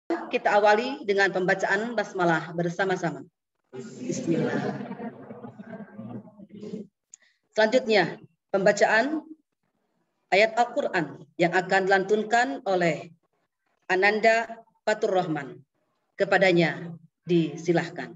kita awali dengan pembacaan basmalah bersama-sama. Bismillah. Selanjutnya, pembacaan ayat Al-Quran yang akan dilantunkan oleh Ananda Fatur Rahman. Kepadanya disilahkan.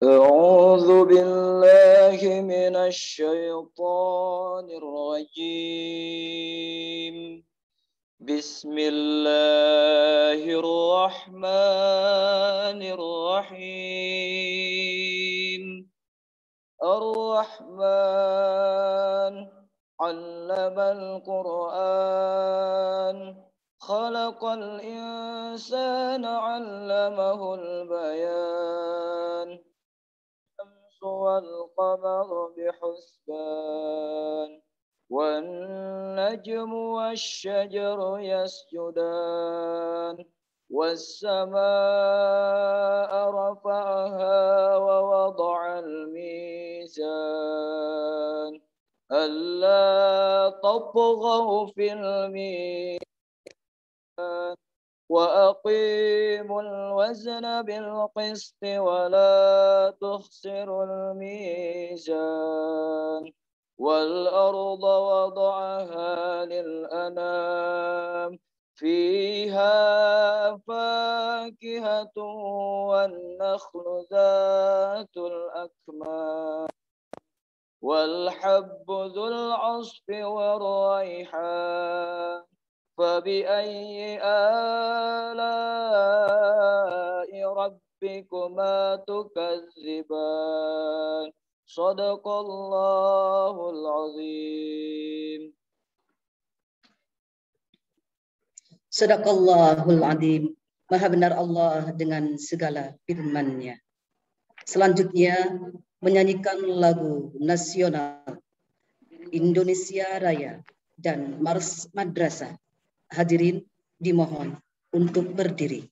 أعوذ بالله من الشيطان الرجيم بسم الله الرحمن الرحيم الرحمن علم القرآن خلق الإنسان علمه البيان والقمر بحسبان والنجم والشجر يسجدان والسماء رفعها ووضع الميزان ألا تطغوا في الميزان وأقيموا الوزن بالقسط ولا تخسروا الميزان والأرض وضعها للأنام فيها فاكهة والنخل ذات الأكمام والحب ذو العصف والريحان فبأي آلاء ربكما تكذبان صدق الله العظيم. Sadaqallahul Azim. Maha benar Allah dengan segala firman-Nya. Selanjutnya menyanyikan lagu nasional Indonesia Raya dan Mars Madrasah. Hadirin dimohon untuk berdiri.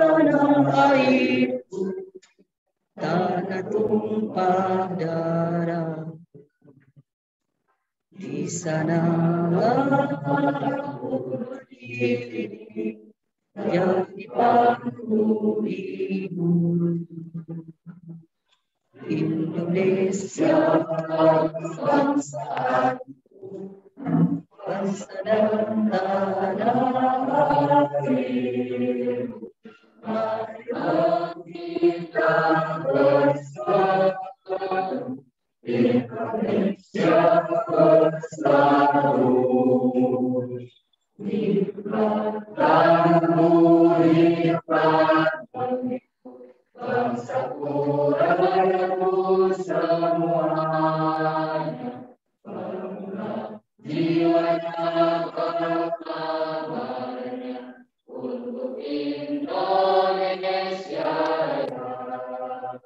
Tanah airku, tanah tumpah darah. Di sana aku berdiri yang dipandu ibu. Indonesia bangsaku, bangsa dan tanah air. Marilah kita bersatu, Indonesia bersatu. Nikmatkan uripmu, bangsaku rakyatku semuanya. Bangunlah jiwanya berkabarnya untuk Indonesia Raya.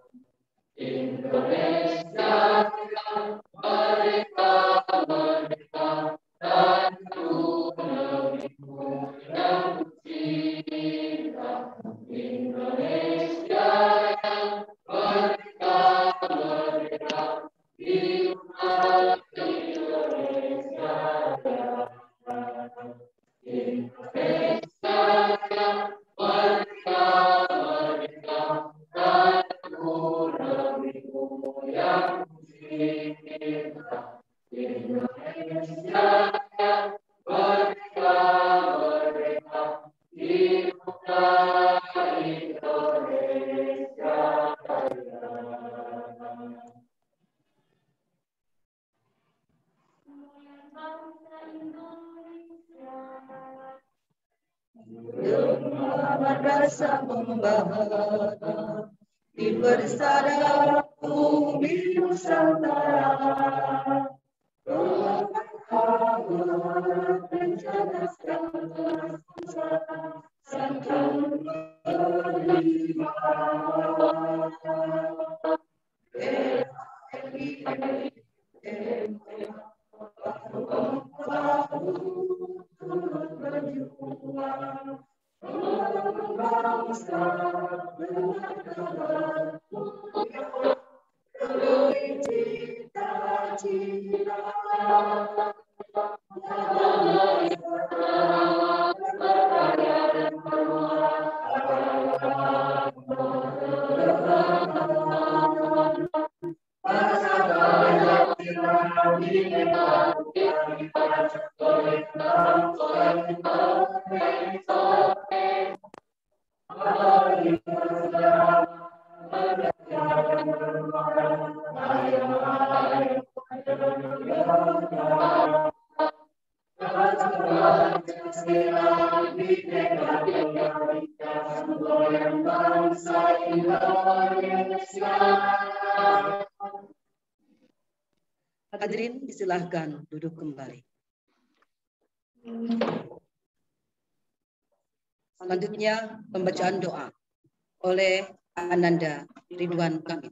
Indonesia merdeka, merdeka, tanahku negeriku yang kucinta. Indonesia yang merdeka, merdeka, hiduplah Indonesia Raya. Indonesia yang merdeka, merdeka, tanahku negeriku yang kucinta. Indonesia yang merdeka, merdeka, hiduplah Indonesia Raya. Dengan rasa membahana di bersara bumi Nusantara. Hadirin disilahkan duduk kembali. Selanjutnya pembacaan doa oleh Ananda Ridwan Kamil.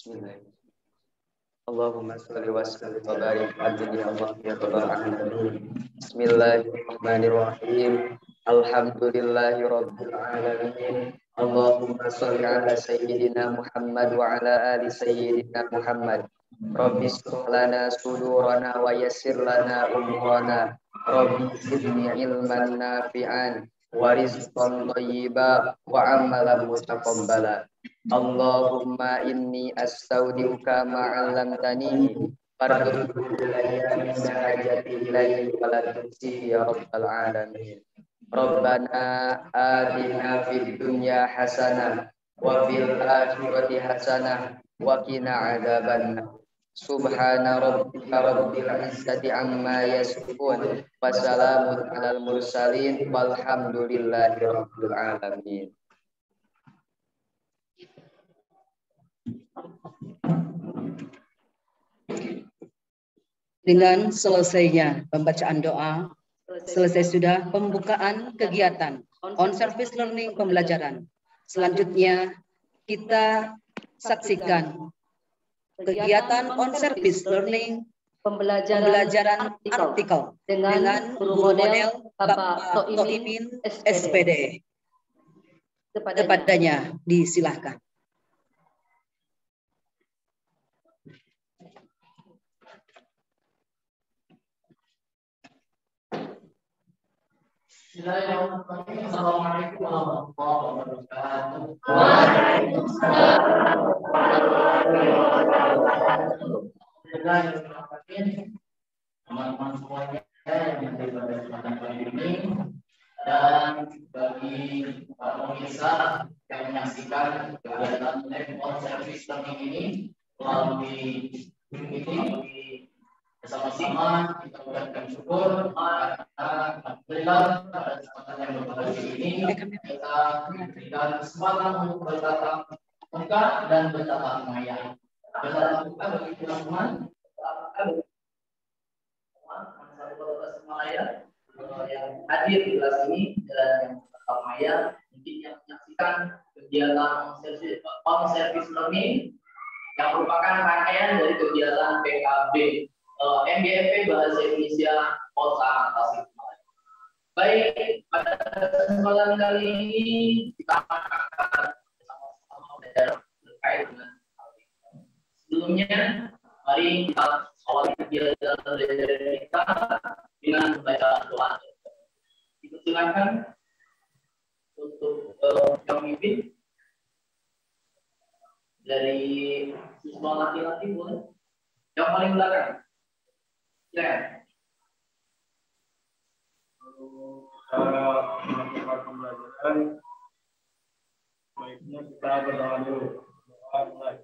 Bismillahirrahmanirrahim. Allahumma sholli wa sallim wa barik ala Allah ya rabbal alamin. Bismillahirrahmanirrahim. Alhamdulillahi rabbil alamin. Allahumma sholli ala sayyidina Muhammad wa ala ali sayyidina Muhammad. Rabbi shrah lana sudurana wa yassir lana umurana. Rabbi zidni ilman nafi'an wa rizqan thayyiban wa amalan mutaqabbala. Allahumma inni astaudiuka ma'allamtani farduhu ilayya min hajati ilayhi wa la tunsi ya rabbal alamin. Rabbana atina fid dunya hasanah wa fil akhirati hasanah wa qina adzabannar. Subhana rabbika rabbil izzati amma yasifun wa salamun alal mursalin walhamdulillahi rabbil alamin. Dengan selesainya pembacaan doa, selesai sudah pembukaan kegiatan on-service learning pembelajaran. Selanjutnya kita saksikan kegiatan on-service learning pembelajaran artikel dengan guru model Bapak Toimin SPD. Kepadanya disilahkan. Assalamualaikum warahmatullahi wabarakatuh. Waalaikumsalam warahmatullahi wabarakatuh. Teman-teman semuanya yang ada pada kesempatan kali ini, dan bagi para pemirsa yang menyaksikan kegiatan live on service learning ini melalui ini bersama-sama kita ucapkan syukur karena alhamdulillah pada kesempatan yang berbahagia ini kita diberikan kesempatan untuk bertatap muka dan bertatap maya. Bertatap muka bagi teman-teman yang hadir di kelas ini dan yang bertatap maya mungkin yang menyaksikan kegiatan on service learning yang merupakan rangkaian dari kegiatan PKB MGMP Bahasa Indonesia Kota Tasikmalaya. Baik, pada kesempatan kali ini kita akan bersama-sama belajar terkait dengan hal ini. Sebelumnya, mari kita awali kegiatan belajar kita dengan membaca doa. Dipersilakan untuk yang memimpin Dari siswa laki-laki boleh. Yang paling belakang. Ya. Cara melakukan pembelajaran, baiknya kita berdoa dulu. Doa mulai.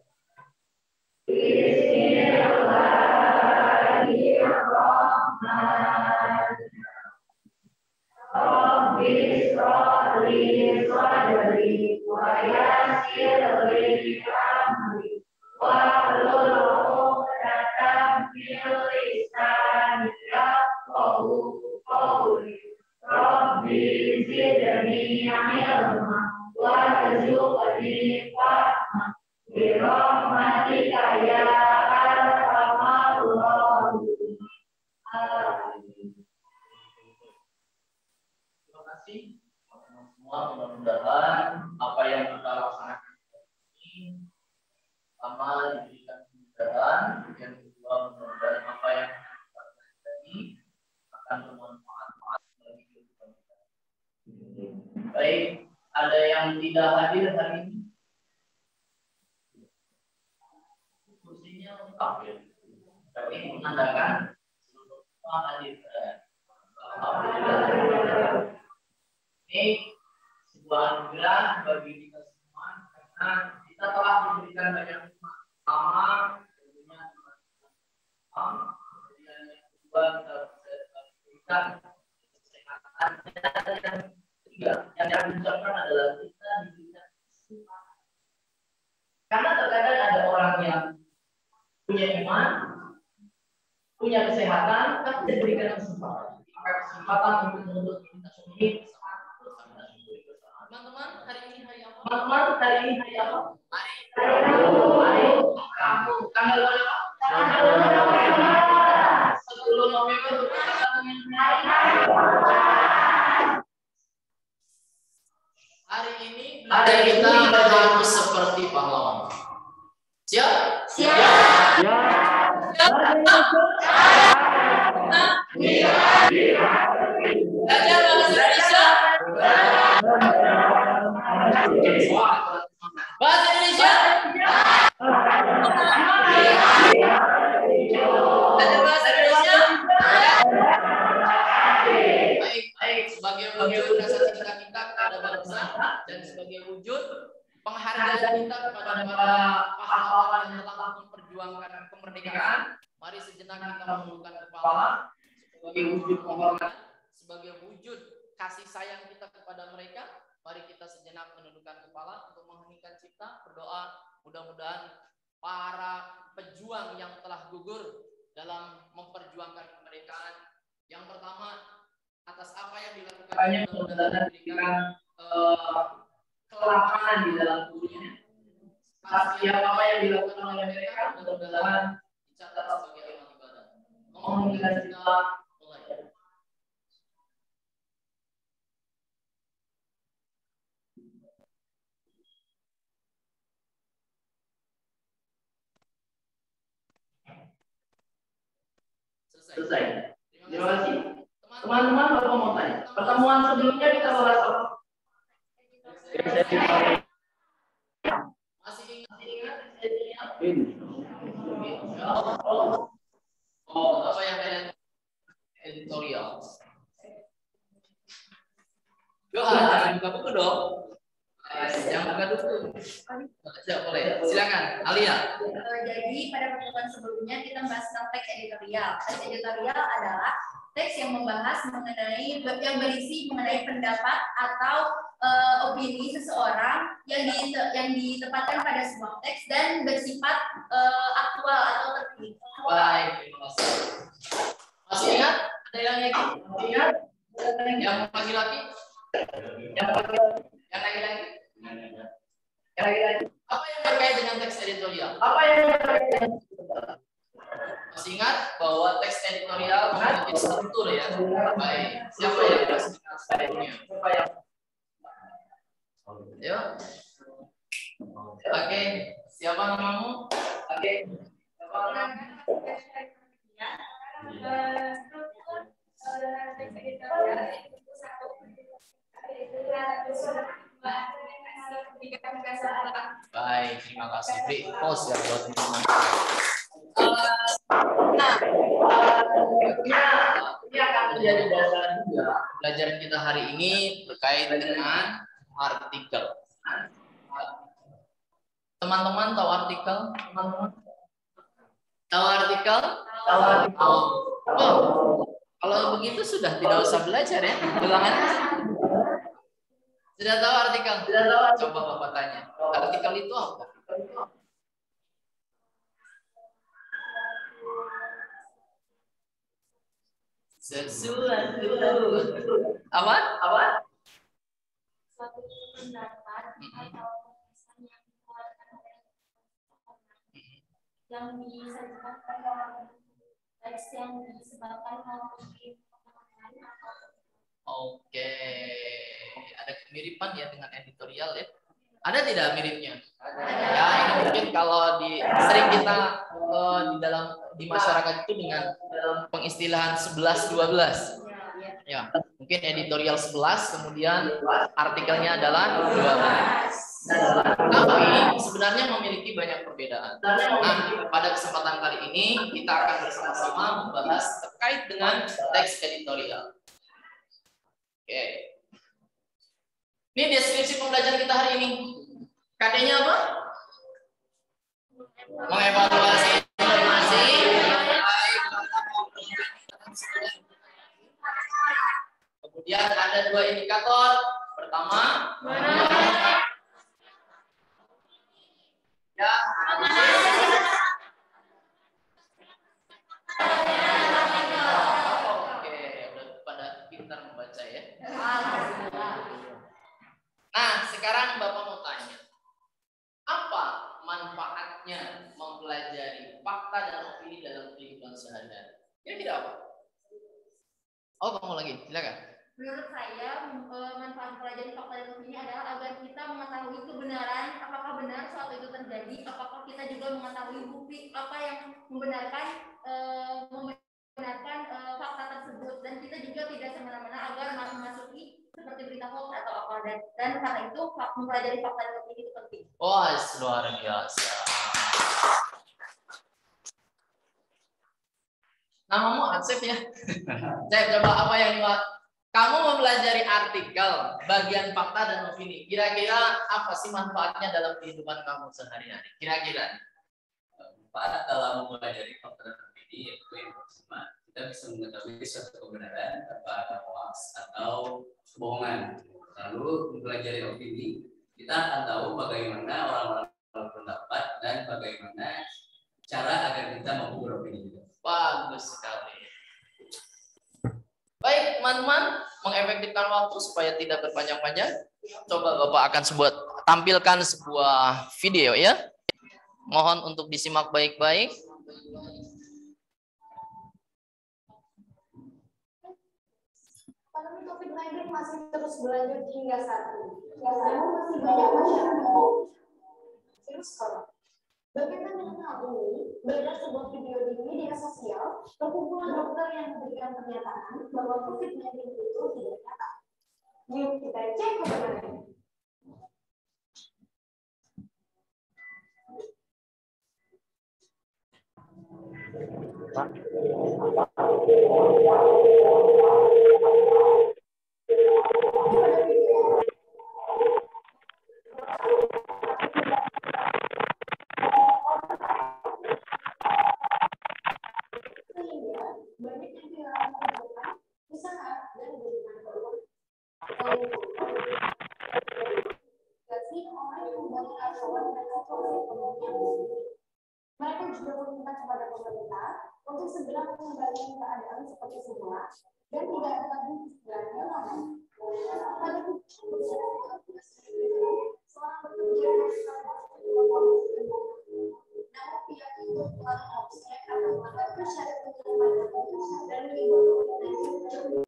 Terima kasih semua, mudah-mudahan apa yang kita laksanakan ini pertama diberikan kemudahan, yang kedua mudah-mudahan apa yang kita lakukan ini akan bermanfaat bagi kehidupan kita. Baik, ada yang tidak hadir hari ini? Kursinya lengkap ya, tapi menandakan seluruh semua hadir. Alhamdulillah. Ini sebuah anugerah bagi kita semua karena kita telah diberikan banyak nikmat. Pertama, tentunya kemudian yang kedua kita bisa diberikan kesehatan, dan yang ketiga yang diucapkan adalah kita diberikan kesempatan. Karena terkadang ada orang yang punya iman, punya kesehatan, tapi diberikan kesempatan. Kesempatan untuk menuntut kita syukur bersama. Teman-teman, hari ini hari apa? Teman-teman, hari ini hari apa? Hari Rabu. Tanggal berapa? Tanggal 10 November. Hari ini belajar kita harus seperti pahlawan. Siap? Siap. Belajar bahasa Indonesia. Bahasa Indonesia. Belajar bahasa Indonesia. Baik. Sebagai wujud rasa cinta kita kepada bangsa dan sebagai wujud penghargaan kita kepada para pahlawan yang telah memperjuangkan kemerdekaan, mari sejenak kita menundukkan kepala sebagai wujud penghormatan, sebagai wujud kasih sayang kita kepada mereka. Mari kita sejenak menundukkan kepala untuk mengheningkan cipta, berdoa mudah-mudahan para pejuang yang telah gugur dalam memperjuangkan kemerdekaan. Yang pertama, atas apa yang dilakukannya, mudah-mudahan diberikan kelapangan di dalam tubuhnya. Setiap apa yang dilakukan oleh mereka, mudah-mudahan dicatat sebagai amal ibadah. Mengheningkan cipta, mulai. Selesai. Terima kasih. Teman-teman, Bapak mau tanya. Pertemuan sebelumnya kita bahas apa? Masih ingat? Oh, apa yang editorial? Jangan buka buku dong. Jangan buka buku. Boleh. Silakan, Alia. Jadi pada pertemuan sebelumnya kita membahas tentang teks editorial. Teks editorial adalah teks yang membahas mengenai yang berisi mengenai pendapat atau opini seseorang yang ditempatkan pada sebuah teks dan bersifat aktual atau terkini. Baik, terima kasih. Masih ingat? Ada yang lagi? Masih ingat? Yang laki-laki? Yang laki-laki? Apa yang terkait dengan teks editorial? Masih ingat bahwa teks editorial memiliki struktur ya? Baik. Siapa yang masih ingat strukturnya? Ayo. Oke. Siapa namamu? Oke. Siapa namamu? Baik. Baik, terima kasih. Beri pause ya buat teman-teman. Ini akan menjadi dasar juga pelajaran kita hari ini terkait dengan artikel. Teman-teman tahu artikel? Tahu artikel? Tahu. Oh, kalau begitu sudah tidak usah belajar ya. Ulangan. Sudah tahu artikel? Sudah tahu. Coba Bapak tanya. Artikel itu apa? Sesuatu. Apa? Apa? Suatu pendapat atau yang disajikan dalam teks yang disebabkan oleh Oke, ada kemiripan ya dengan editorial ya? Ada tidak miripnya? Ya, ini mungkin kalau sering kita di masyarakat itu dengan pengistilahan 11-12. Ya, mungkin editorial 11, kemudian artikelnya adalah 12. Tapi sebenarnya memiliki banyak perbedaan. Nah, pada kesempatan kali ini kita akan bersama-sama membahas terkait dengan teks editorial. Oke. Ini deskripsi pembelajaran kita hari ini. KD-nya apa? Mengevaluasi informasi. Kemudian ada 2 indikator. Pertama, ya. Oke, udah pada pintar membaca ya. Nah, sekarang Bapak mau tanya, apa manfaatnya mempelajari fakta dan opini dalam kehidupan sehari-hari? Ya tidak apa? Oh, kamu lagi, silakan. Menurut saya, manfaat mempelajari fakta dan opini adalah agar kita mengetahui kebenaran, apakah benar suatu itu terjadi, apakah kita juga mengetahui bukti apa yang membenarkan fakta tersebut, dan kita juga tidak semena-mena agar memasuki seperti berita hoax atau apa, dan karena itu mempelajari fakta dan opini itu penting. Wah, luar biasa. Namamu Asep ya? Saya coba apa yang kamu mempelajari artikel, bagian fakta dan opini. Kira-kira apa sih manfaatnya dalam kehidupan kamu sehari-hari? Kira-kira? Manfaat dalam mempelajari fakta dan opini yaitu yang pertama, kita bisa mengetahui suatu kebenaran tanpa hoax atau kebohongan. Lalu mempelajari opini, kita akan tahu bagaimana orang-orang berpendapat dan bagaimana cara agar kita mampu beropini. Bagus sekali. Baik, teman-teman, mengefektifkan waktu supaya tidak berpanjang-panjang. Coba Bapak akan tampilkan sebuah video ya. Mohon untuk disimak baik-baik. Pandemi COVID-19 masih terus berlanjut hingga saat ini. Namun masih banyak masyarakat virus corona. Bagaimana dengan hal ini? Beredar sebuah video di media sosial, perkumpulan dokter yang memberikan pernyataan bahwa COVID-19 itu tidak nyata. Yuk kita cek kebenarannya. Sehingga banyak yang kehilangan pekerjaan, usaha, dan hubungan keluarga. Jadi orang yang membangun acuan dan situasi ekonomi yang sulit. Mereka juga meminta kepada pemerintah untuk segera mengembalikan keadaan seperti semula dan tidak ada lagi istilahnya lama. Pada seorang pekerja namun pihak itu telah mengopsinya karena melanggar syarat penyelamatan dan menimbulkan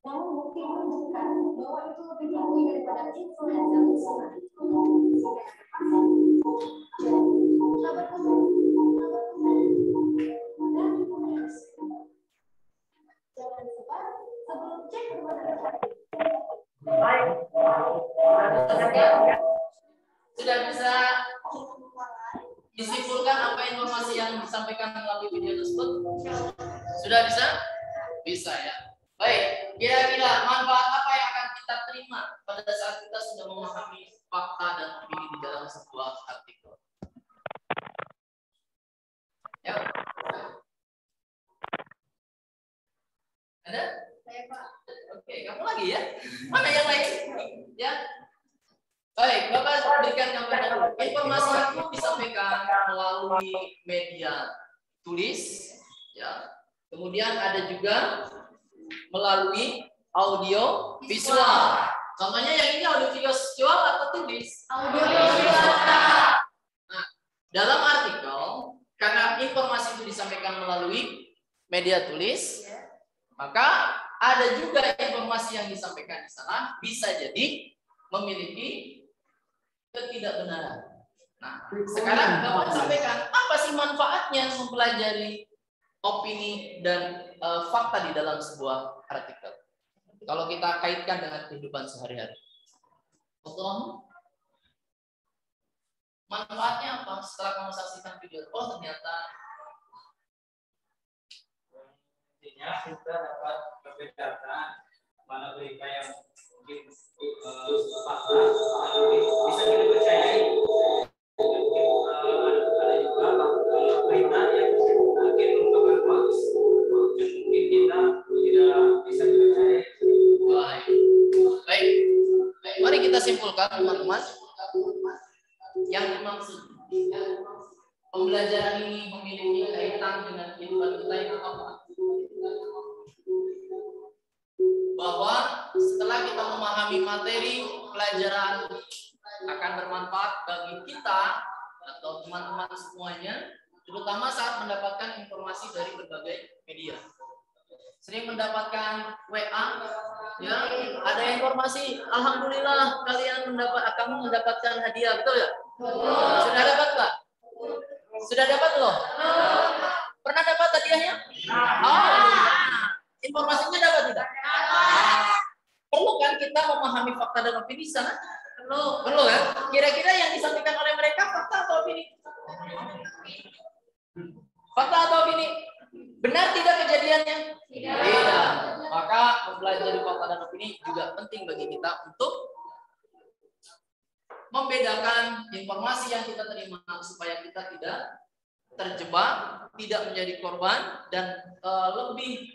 namun bukti menunjukkan bahwa itu lebih tinggi daripada influenza musiman. Sudah bisa disimpulkan apa informasi yang disampaikan melalui video tersebut? Sudah bisa? Bisa ya. Baik, kira-kira manfaat apa yang akan kita terima pada saat kita sudah memahami fakta dan opini di dalam sebuah artikel? Ya. Ada? Saya Pak. Oke, kamu lagi ya? Mana yang lain? Ya. Baik, Bapak berikan gambaran dulu. Informasi itu disampaikan melalui media tulis, ya. Kemudian ada juga melalui audio visual. Contohnya yang ini audio visual atau tulis? Audio visual. Nah, dalam artikel karena informasi itu disampaikan melalui media tulis, maka ada juga informasi yang disampaikan di sana bisa jadi memiliki ketidakbenaran. Nah, sekarang Bapak sampaikan apa sih manfaatnya mempelajari opini dan fakta di dalam sebuah artikel. Kalau kita kaitkan dengan kehidupan sehari-hari. Betul? Manfaatnya apa setelah kamu saksikan video? Oh, ternyata intinya kita dapat membedakan mana berita yang mungkin fakta atau bisa kita percayai. Ada juga berita yang mungkin merupakan hoax yang mungkin kita tidak bisa dipercayai. Baik. Mari kita simpulkan teman-teman. Yang dimaksud pembelajaran ini memiliki kaitan dengan kehidupan kita yang apa? Bahwa setelah kita memahami materi pelajaran akan bermanfaat bagi kita atau teman-teman semuanya, terutama saat mendapatkan informasi dari berbagai media. Sering mendapatkan WA, ya, ada informasi, alhamdulillah kamu mendapatkan hadiah, betul ya? Sudah dapat Pak? Sudah dapat loh? Pernah dapat hadiahnya? Informasinya dapat tidak? Perlu kan kita memahami fakta dan opini di sana? Perlu kan? Kira-kira yang disampaikan oleh mereka fakta atau opini? Fakta atau opini? Benar tidak kejadiannya? Tidak. Maka mempelajari fakta dan opini juga penting bagi kita untuk membedakan informasi yang kita terima supaya kita tidak terjebak, tidak menjadi korban, dan lebih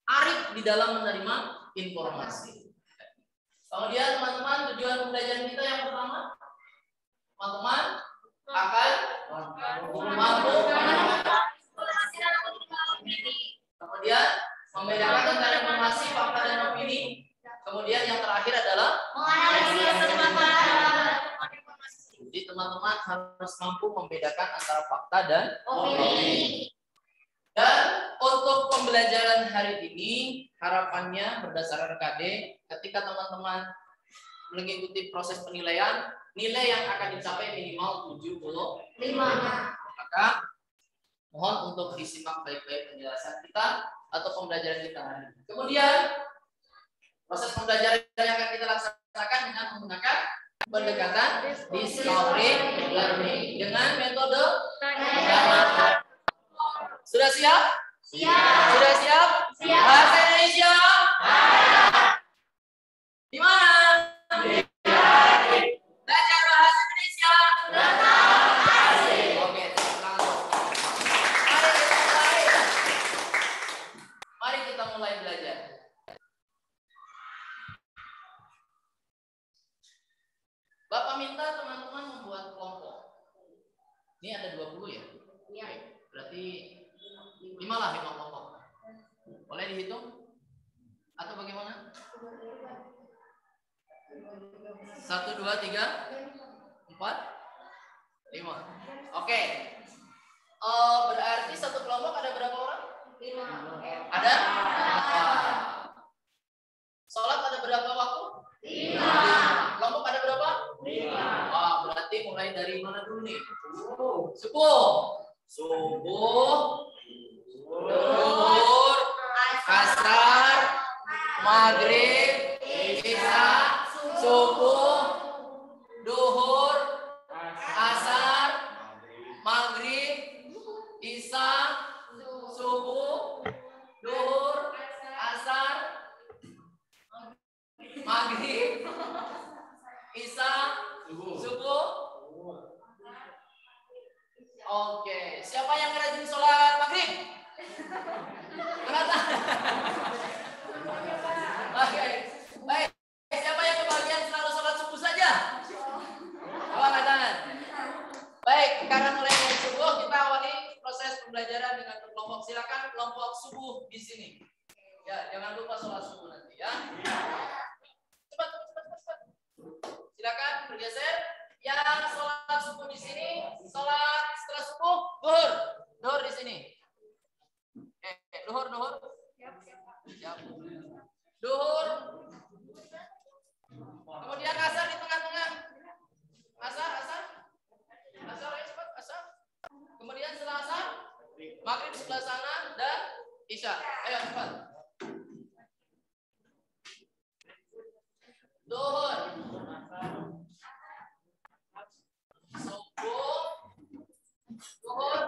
arif di dalam menerima informasi. Kemudian teman-teman, tujuan pembelajaran kita yang pertama, teman-teman akan mampu kemudian membedakan antara informasi, fakta, dan opini. Kemudian yang terakhir adalah jadi teman-teman harus mampu membedakan antara fakta dan opini. Dan untuk pembelajaran hari ini harapannya berdasarkan KD, ketika teman-teman mengikuti proses penilaian, nilai yang akan dicapai minimal 75. Maka mohon untuk disimak baik-baik penjelasan kita atau pembelajaran kita hari ini. Kemudian proses pembelajaran yang akan kita laksanakan dengan menggunakan pendekatan discovery learning dengan metode sudah siap? Siap. Sudah siap? Siap. Bahasa Indonesia? Di mana? Belajar bahasa Indonesia? Oke, mari kita mulai belajar. Bapak minta teman-teman membuat kelompok. Ini ada 20 ya? Iya. Berarti 5 kelompok. Boleh dihitung? Atau bagaimana? 1, 2, 3, 4, 5. Oke. Berarti satu kelompok ada berapa orang? 5. Ada? Sholat ada berapa waktu? 5. Kelompok ada berapa? 5. Berarti mulai dari mana dulu nih? Subuh. Zuhur, asar, maghrib, isya, Isya, subuh. Oke, siapa yang rajin sholat maghrib? Angkat. Oke, baik. Siapa yang kebagian selalu sholat subuh saja? Angkat tangan. Baik, karena mulai dari subuh kita awali proses pembelajaran dengan berkelompok. Silakan kelompok subuh di sini. Ya, jangan lupa sholat subuh nanti ya. Cepat. Silakan bergeser. Yang sholat subuh di sini, sholat setelah subuh, duhur di sini. Duhur. Siap. Duhur. Kemudian asar di tengah-tengah. Asar. Ayo cepat, asar. Kemudian setelah asar, maghrib sebelah sana dan isya. Ayo cepat. Duhur. Subuh. Duhur.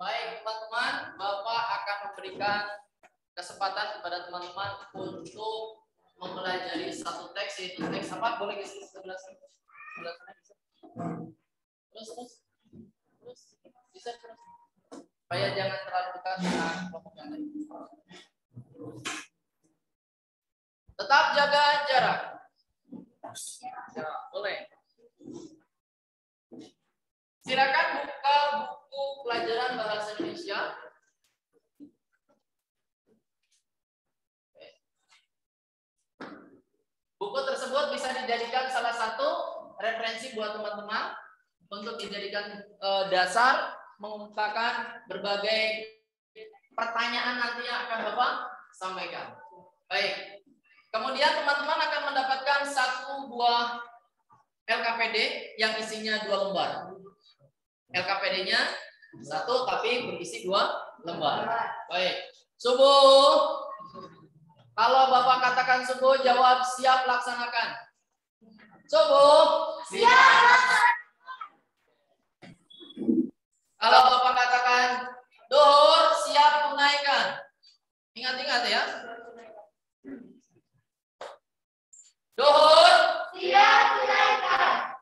Baik teman-teman, Bapak akan memberikan kesempatan kepada teman-teman untuk mempelajari satu teks, yaitu teks apa? Boleh geser sebelah sana. Terus. Bisa terus. Supaya jangan terlalu dekat dengan kelompok yang lain. Tetap jaga jarak. Ya, boleh. Silakan buka buku pelajaran bahasa Indonesia. Buku tersebut bisa dijadikan salah satu referensi buat teman-teman untuk dijadikan dasar mengungkapkan berbagai pertanyaan nanti yang akan Bapak sampaikan. Baik. Kemudian teman-teman akan mendapatkan satu buah LKPD yang isinya 2 lembar. LKPD-nya 1 tapi berisi 2 lembar. Baik. Subuh. Kalau Bapak katakan subuh, jawab siap laksanakan. Subuh. Siap. Kalau Bapak katakan duhur, siap tunaikan. Ingat-ingat ya. Duhur. Siap tunaikan.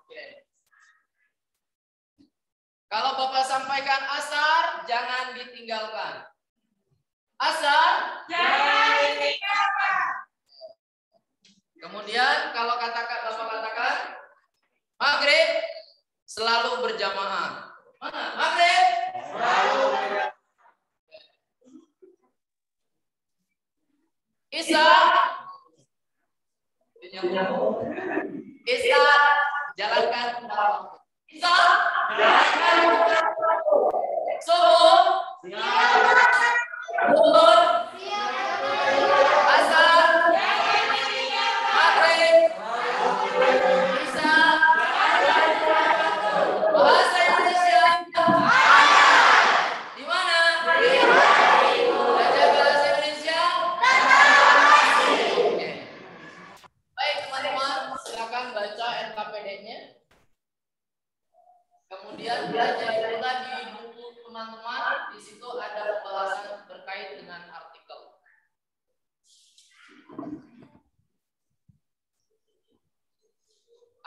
Kalau Bapak sampaikan asar, jangan ditinggalkan. Asar, jangan ditinggalkan. Kemudian kalau Bapak katakan maghrib, selalu berjamaah. Mana? Maghrib? Selalu berjamaah. Isya. Isya, jalankan waktu. Isya, jalankan waktu. Subuh. Duhur. Asar. Maghrib. Isya. Bahasa Indonesia. Di mana? Belajar bahasa Indonesia. Baik teman-teman, silakan baca LKPD-nya. Kemudian belajar pula di buku teman-teman. Di situ ada pembahasan terkait dengan artikel.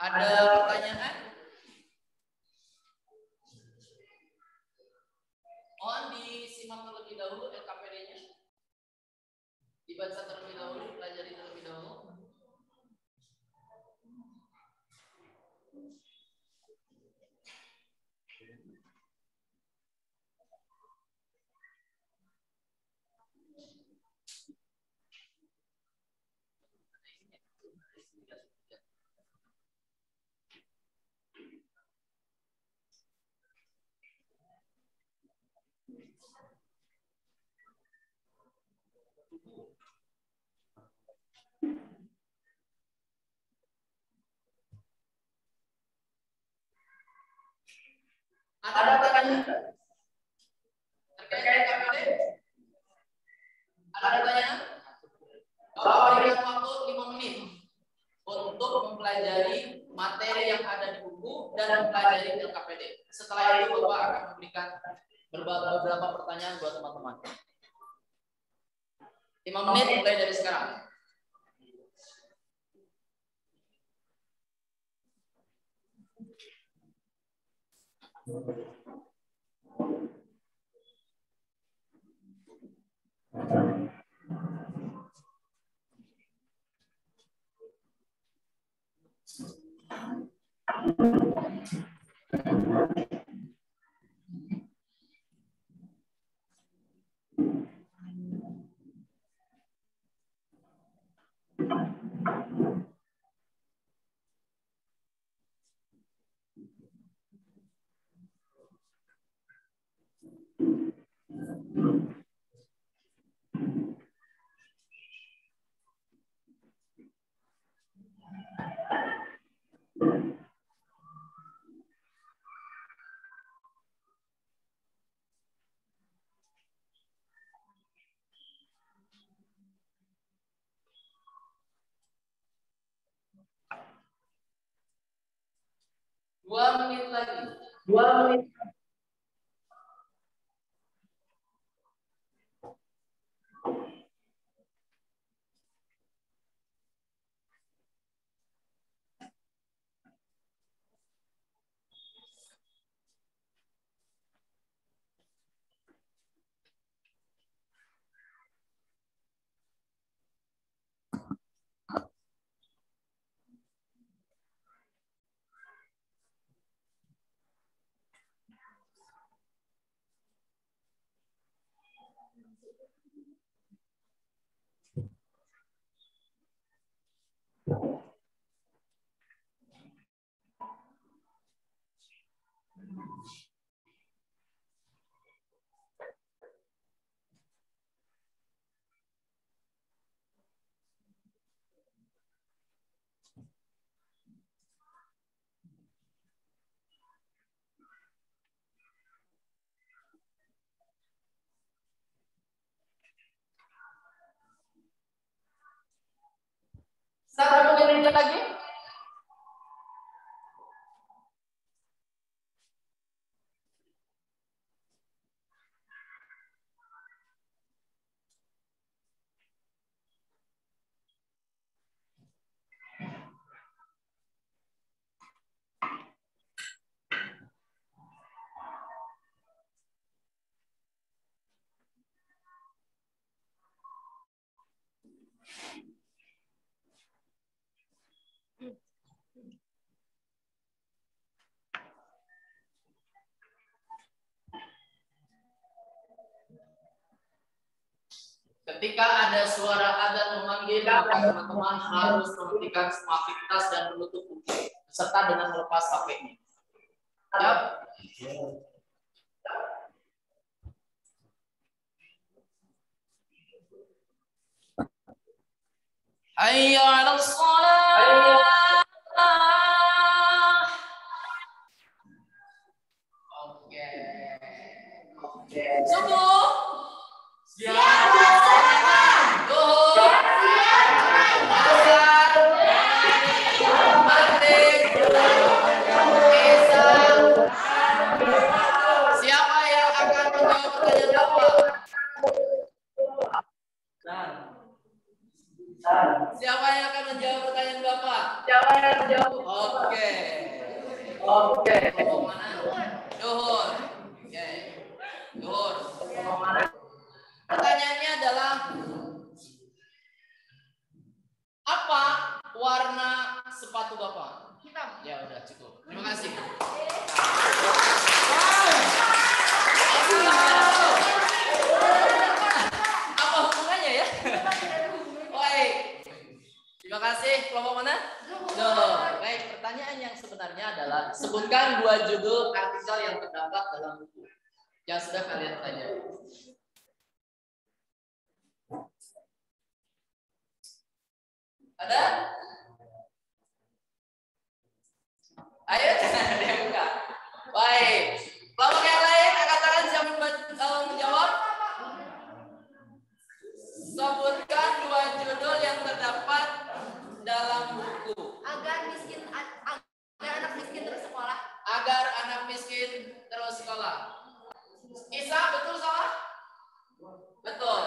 Ada pertanyaan? Mohon disimak terlebih dahulu LKPD-nya. Dibaca terlebih dahulu, pelajari terlebih dahulu. Ada pertanyaan terkait KPD? Ada pertanyaan? Bapak berikan waktu 5 menit untuk mempelajari materi yang ada di buku dan mempelajari LKPD. Setelah itu Bapak akan memberikan beberapa pertanyaan buat teman-teman. 5 menit mulai dari sekarang. Dua menit lagi. 2 menit. Satu menit lagi. Ketika ada suara adzan memanggil, maka teman-teman harus menghentikan semua aktivitas dan menutup buku, serta dengan melepas HP-nya. Siap? Hayya 'alas shalah. Oke. Subuh. Siap. Siapa yang akan menjawab pertanyaan Bapak? Siapa yang akan menjawab pertanyaan Bapak? Siapa yang menjawab? Oke. Mana? Duhur. Oke. Duhur. Pertanyaannya adalah apa warna sepatu Bapak? Hitam. Ya udah cukup. Terima kasih. Apa hubungannya ya? Baik. Terima kasih. Kelompok mana? Baik, pertanyaan yang sebenarnya adalah sebutkan 2 judul artikel yang terdapat dalam buku yang sudah kalian pelajari. Ada? Ayo jangan ada yang buka. Baik. Kelompok yang lain angkat tangan siapa menjawab? Sebutkan 2 judul yang terdapat dalam buku. Agar anak miskin terus sekolah. Agar anak miskin terus sekolah. Kisah betul salah? Betul.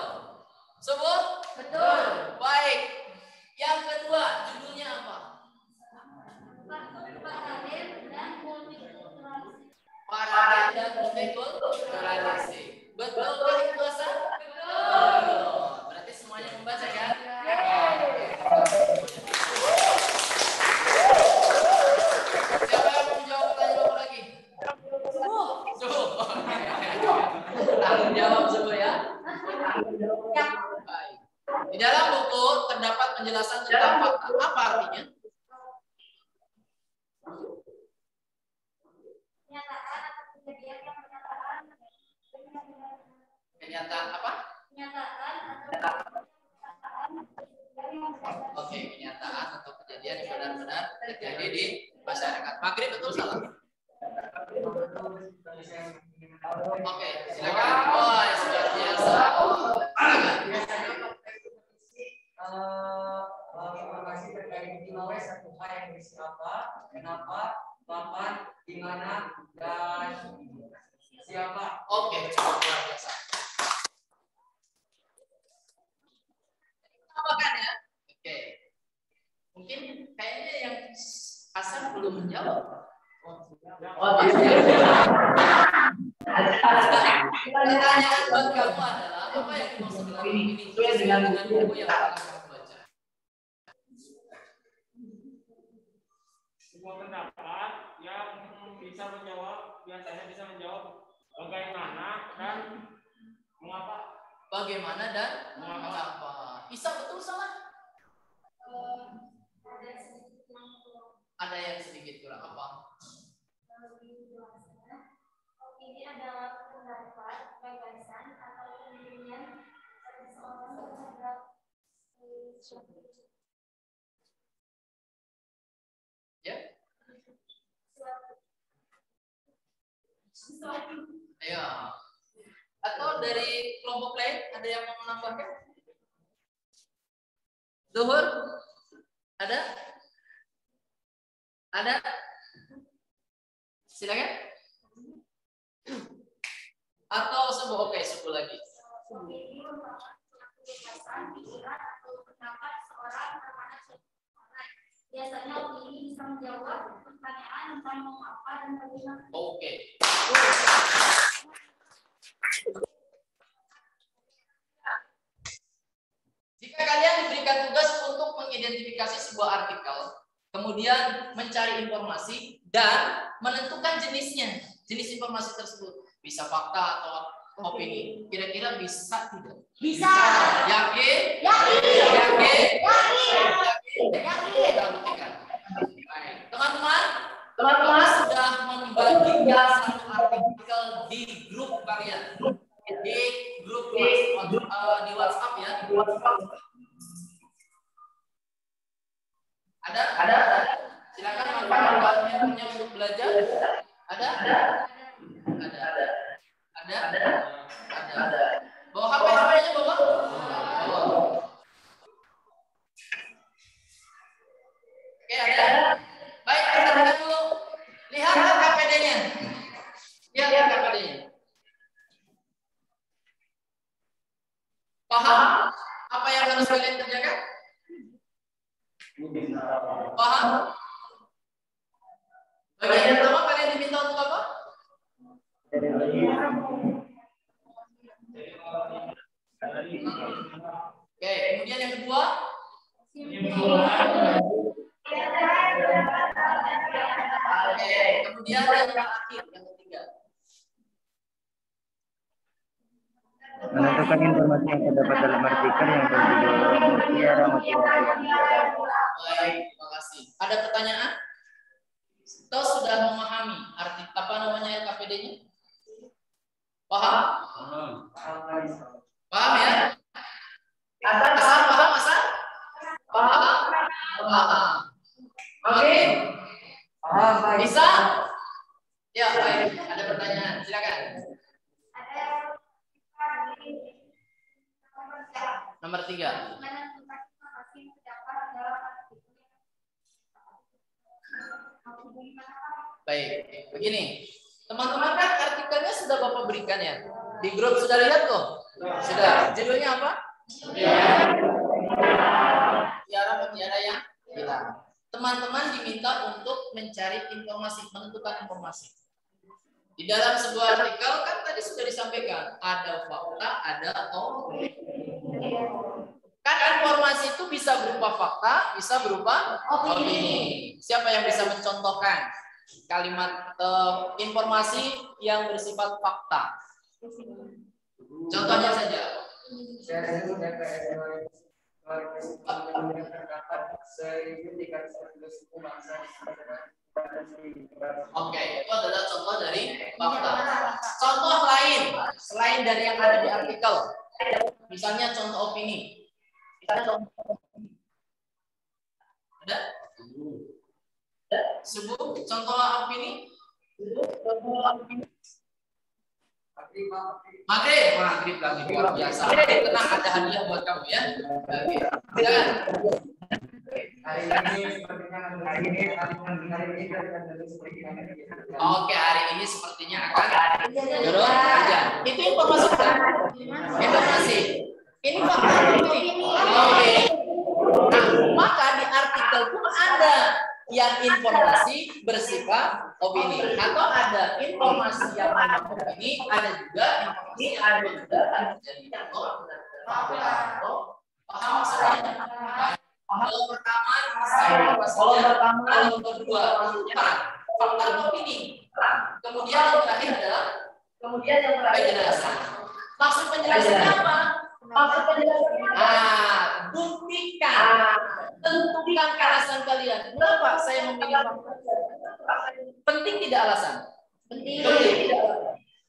Sebut? Betul. Baik. Yang kedua judulnya apa? Paradigm dan multikulturalisme. Betul itu Hasan? Betul. Berarti semuanya membaca ya? Siapa yang mau menjawab pertanyaan Bapak lagi? Subuh. Tanggung jawab Subuh ya. Baik. Di dalam buku terdapat penjelasan tentang fakta. Apa artinya? Kenyataan apa? Oke, kenyataan atau kejadian yang benar-benar terjadi di masyarakat. Maghrib betul salah? Oke, silakan. Oh, sudah biasa. Informasi terkait giveaway satu hal yang berisi apa, kenapa, kapan, di mana, dan siapa. Oke, cukup luar biasa. Tambahkan ya. Oke. Mungkin kayaknya yang Hasan belum menjawab. Pertanyaan buat kamu adalah apa yang dimaksud dengan ini dengan buku yang akan kamu baca? Sebuah pendapat yang bisa menjawab, biasanya bisa menjawab bagaimana dan mengapa. Bagaimana dan mengapa? Isa betul salah? Ada yang sedikit kurang apa? Ini adalah pendapat, gagasan, atau pemilihan seseorang terhadap Ya? Ayo. Atau dari kelompok lain ada yang mau menambahkan? Zuhur? Ada? Ada? Silakan. Atau sebuah oke, sebuah lagi. Biasanya opini bisa menjawab pertanyaan tentang mengapa dan bagaimana. Oke. Jika kalian diberikan tugas untuk mengidentifikasi sebuah artikel, kemudian mencari informasi dan menentukan jenisnya, jenis informasi tersebut, bisa fakta atau opini, kira-kira bisa tidak? Bisa. Yakin? Yakin. Yakin? Yakin. Yakin. Teman-teman sudah membagikan satu artikel di grup kalian, di grup di WhatsApp ya. Ada? Silakan manfaatkan handphonenya untuk belajar. Ada? Bawa HP-nya bawa. Oke, ada. Baik, perhatikan dulu. Lihat KPD-nya. Lihat KPD-nya. Paham apa yang harus kalian kerjakan? Paham? Bagian pertama kalian diminta untuk apa? Oke, kemudian yang kedua? Oke, kemudian yang terakhir, yang ketiga. Menentukan informasi yang terdapat dalam artikel yang berjudul Mutiara Motivasi. Baik, terima kasih. Ada pertanyaan? Atau sudah memahami arti apa namanya KPD-nya? Paham? Paham ya? Asal? Paham? Nomor 3. Baik, begini. Teman-teman kan artikelnya sudah Bapak berikan ya. Di grup sudah lihat kok? Sudah. Judulnya apa? Tiara mutiara yang hilang. Teman-teman diminta untuk mencari informasi, menentukan informasi. Di dalam sebuah artikel kan tadi sudah disampaikan, ada fakta, ada opini. Kan informasi itu bisa berupa fakta, bisa berupa opini. Siapa yang bisa mencontohkan kalimat informasi yang bersifat fakta? Contohnya saja. Oke, itu adalah contoh dari fakta. Contoh lain selain dari yang ada di artikel, misalnya contoh opini. Ada? Sebuah contoh opini? Maghrib lagi luar biasa. Tenang, ada hadiah buat kamu ya. Silakan. Oke, hari ini sepertinya akan dorong aja. Itu informasi kan? Informasi. Ini fakta opini. Oke. Nah, maka di artikel pun ada yang informasi bersifat opini atau ada informasi yang memang opini, ada juga informasi yang menjadi paham maksudnya? Kalau pertama, kalau kedua, fakta atau opini. Kemudian yang terakhir adalah penjelasan. Maksud penjelasannya apa? Buktikan, tentukan alasan kalian. Kenapa saya memilih fakta? Penting tidak alasan? Penting.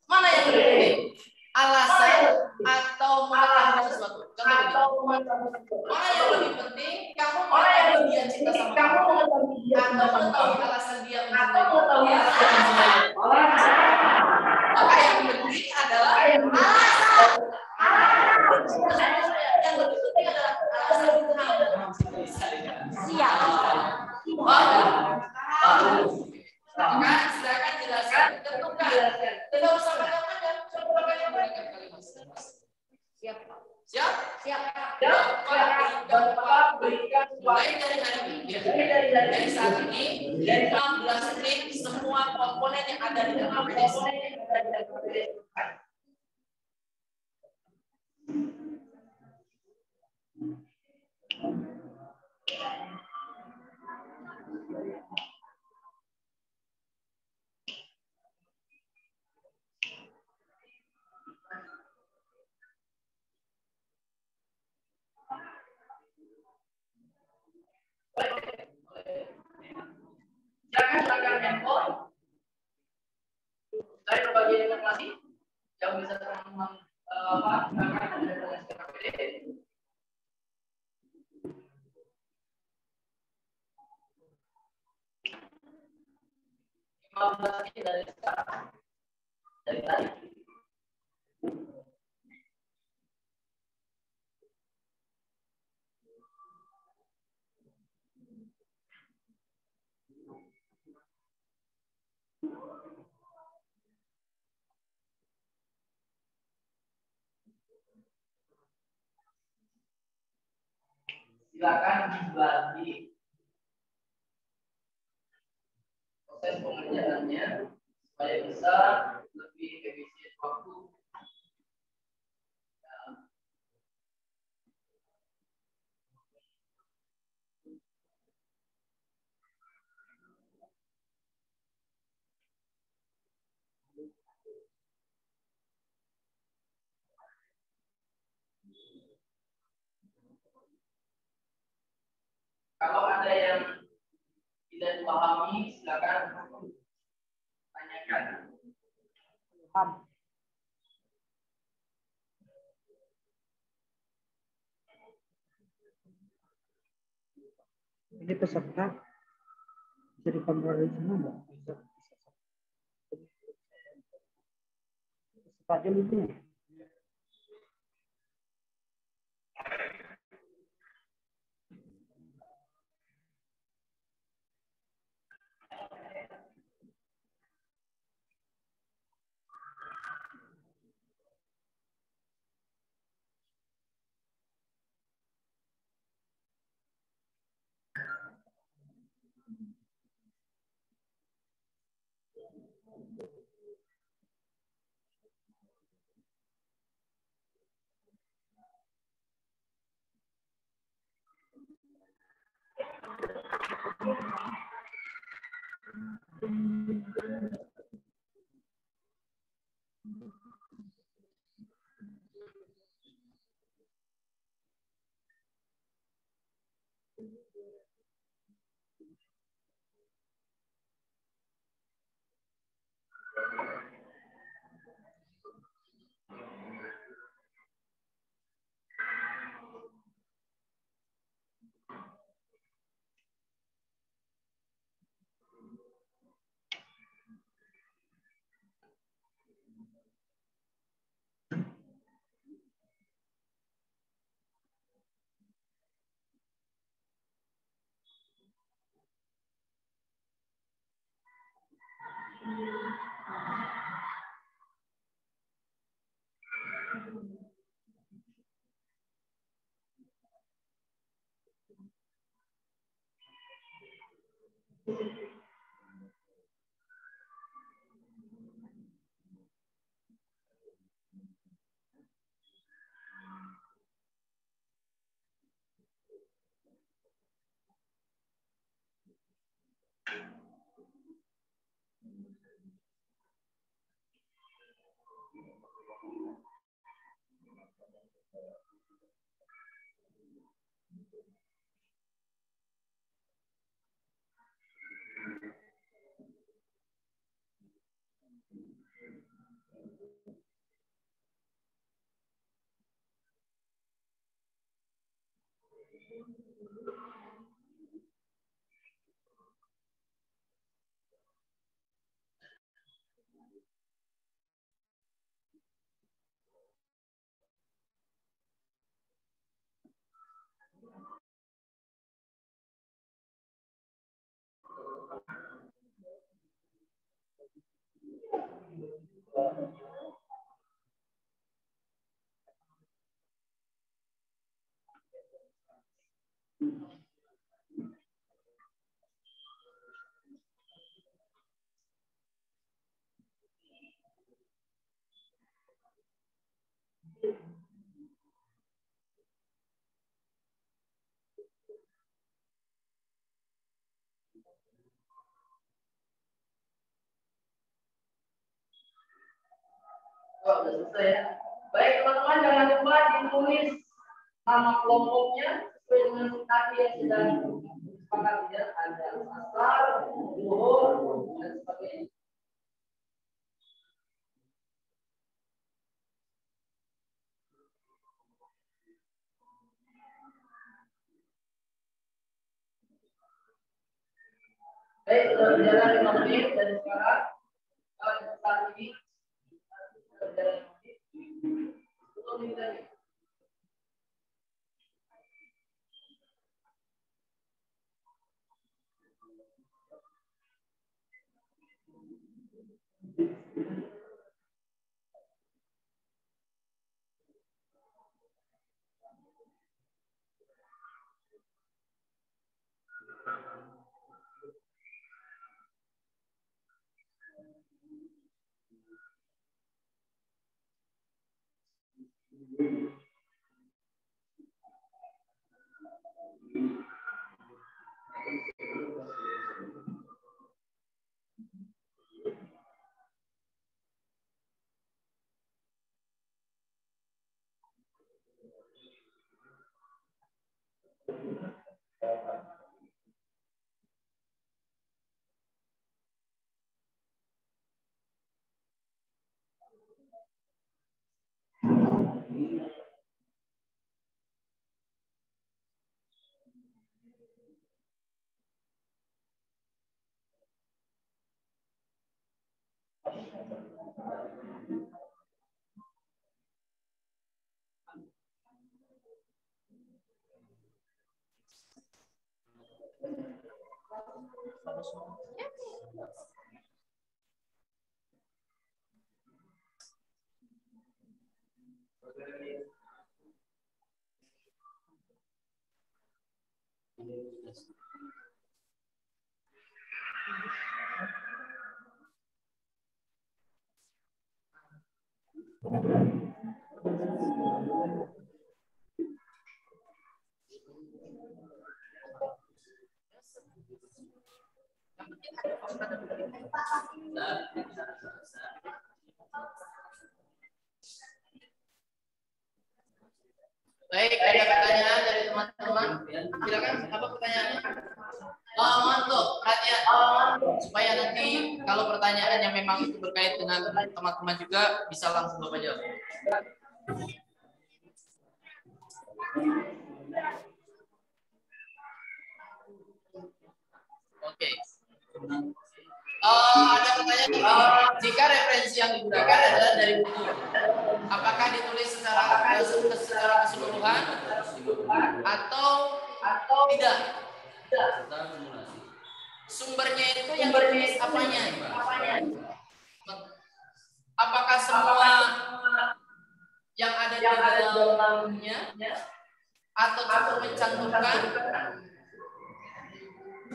Mana yang lebih penting? Alasan atau mengetahui sesuatu? Contoh begini. Mana yang lebih penting? Kamu mengetahui dia cinta sama kamu atau mengetahui alasan dia mencintai kamu? Maka yang penting adalah alasan. Yang lebih penting adalah alasan kamu. Siap. Maka silakan jelaskan, tentukan. Tidak usah panjang-panjang, coba berikan kalimat. Siap. Siap? Siap. Mulai dari hari ini, dari saat ini, dari 16 menit, semua komponen yang ada di dalam PDS. Silakan handphone dari berbagai informasi yang bisa teman-teman gunakan dari KPD. Dari sekarang, dari tadi. Silakan dibagi proses pengerjaannya supaya bisa lebih efisien waktu. Kalau ada yang tidak dipahami, silakan tanyakan. Ini peserta bisa dikontrol semua nggak? Bisa. Peserta dulu ini. Oh, sudah selesai ya. Baik teman-teman, jangan lupa ditulis nama kelompoknya sesuai dengan tadi yang sudah disepakati ya. Ada asar, zuhur, dan sebagainya. Baik, sudah berjalan 5 menit dan sekarang saat ini sudah berjalan 10 menit lagi. Baik, ada pertanyaan dari teman-teman. Silakan, apa pertanyaannya? Mohon tuh perhatian supaya nanti kalau pertanyaan yang memang itu berkait dengan teman-teman juga bisa langsung Bapak jawab. Oke. Ada pertanyaan, jika referensi yang digunakan adalah dari buku, apakah ditulis secara keseluruhan atau tidak? Sumbernya itu yang ditulis apanya? Apakah semua yang ada di dalamnya atau cukup mencantumkan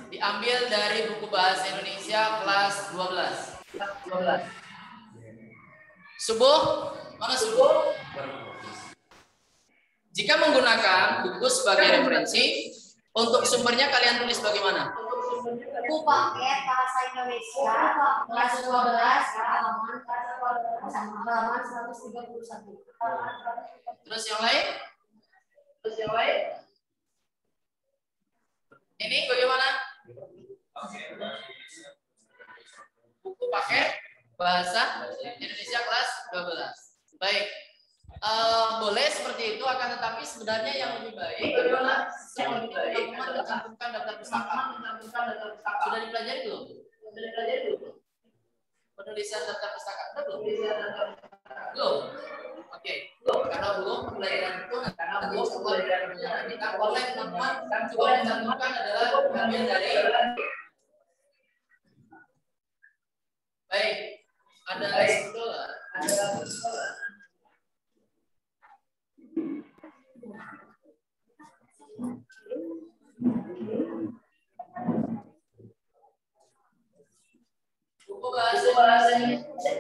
diambil dari buku bahasa Indonesia kelas 12. Subuh, mana subuh? Jika menggunakan buku sebagai referensi, untuk sumbernya kalian tulis bagaimana? Buku paket bahasa Indonesia kelas 12 halaman 131. Terus yang lain? Ini bagaimana? Buku paket bahasa Indonesia kelas 12. Baik. Boleh seperti itu, akan tetapi sebenarnya yang lebih baik adalah teman-teman mencantumkan daftar pustaka. Sudah dipelajari belum? Penulisan daftar pustaka sudah belum? Belum. Oke. Karena belum pelajaran itu, karena belum pelajaran kita boleh teman-teman coba mencantumkan adalah ambil dari. Baik. Ada sekolah. Buku bahasa Indonesia.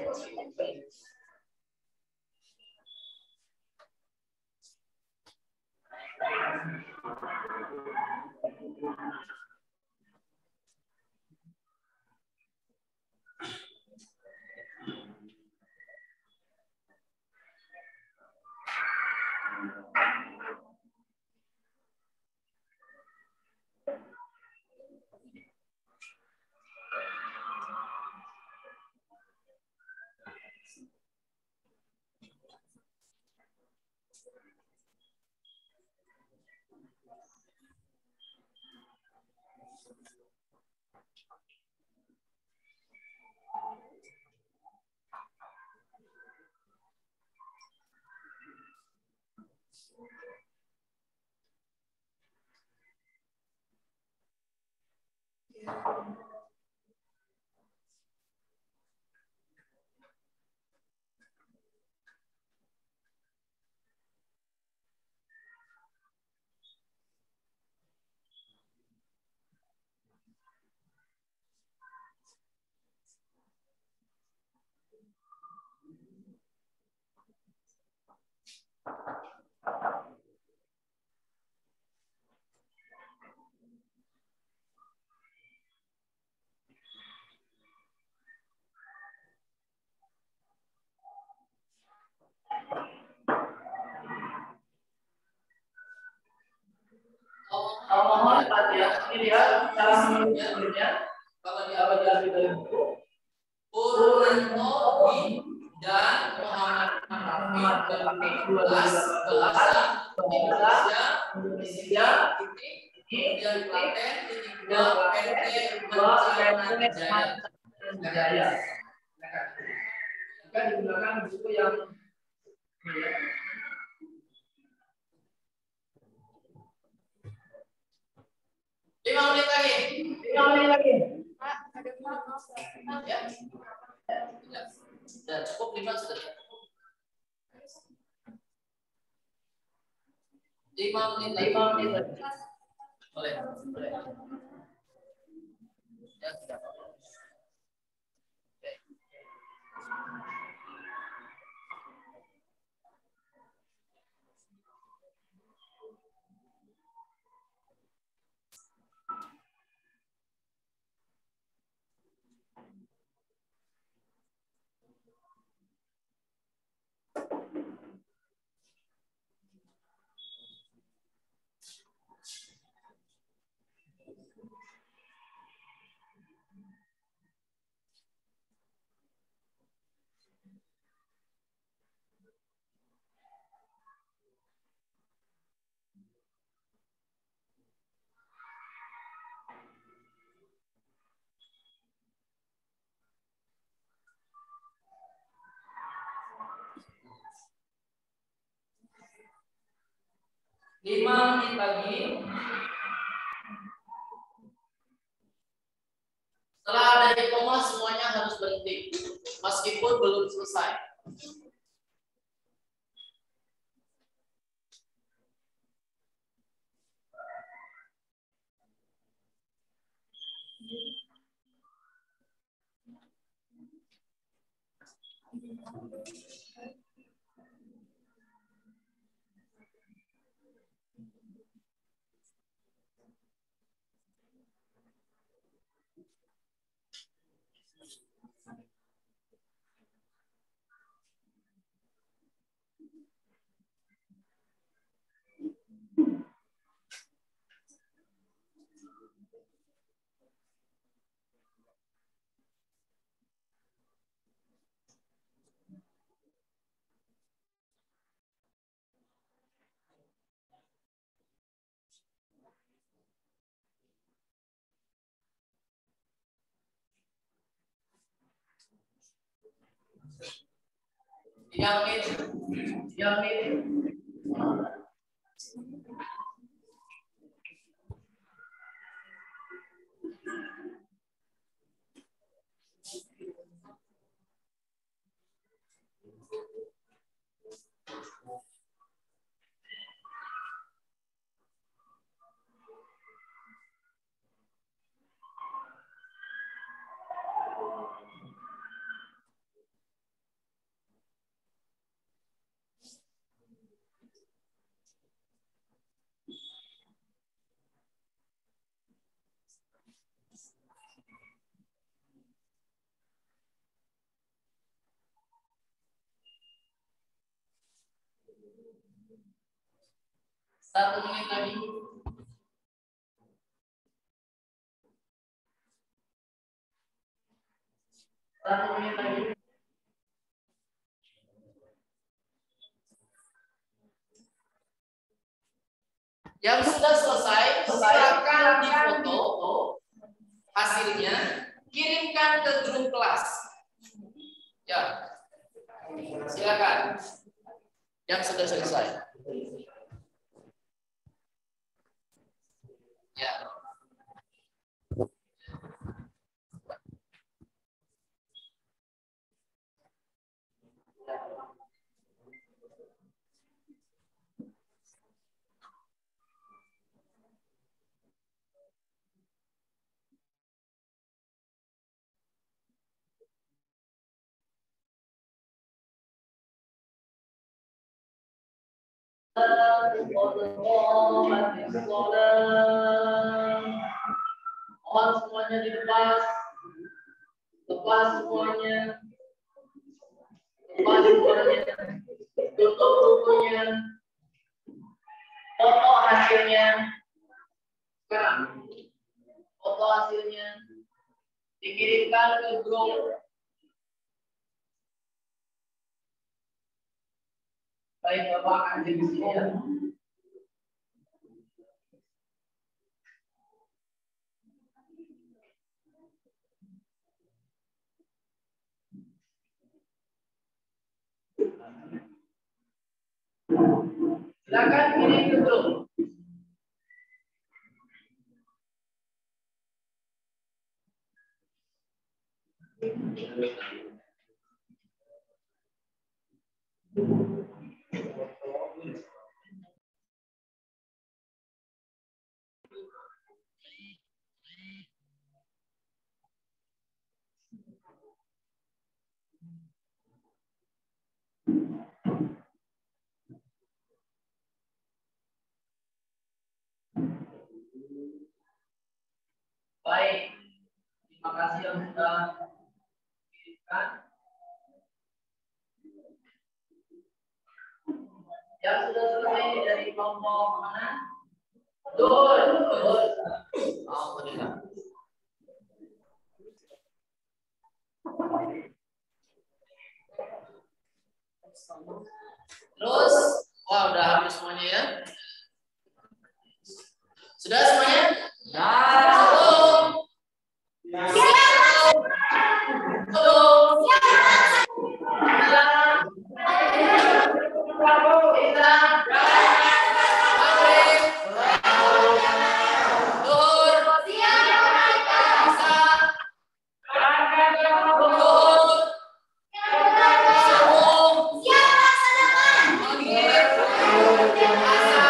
Mohon perhatian, ini dia cara menulisnya. Kalau diambil dari buku, Purwanto dan Muhammad Rafi 12 bahasa Indonesia kemudian Klaten PT Mancana Jaya. Jika digunakan buku yang 5 menit lagi. Pak, ada Ya. Sudah cukup 5 sudah. 5 menit lagi. Boleh. Ya, sudah. Oke. Lima menit lagi. Setelah ada di koma semuanya harus berhenti meskipun belum selesai. Satu menit lagi. Yang sudah selesai, silakan difoto hasilnya, kirimkan ke grup kelas. Ya, silakan. Yang sudah selesai. Ya. Mohon semuanya dilepas, lepas semuanya, tutup bukunya, foto hasilnya. Sekarang foto hasilnya dikirimkan ke grup. Baik, Bapak akan di sini ya. Silakan kirim ke grup. Baik, terima kasih yang sudah kirimkan. Yang sudah selesai dari kelompok mana? Betul. Alhamdulillah. Terus, wah udah habis semuanya ya? Sudah semuanya? Belum. Asal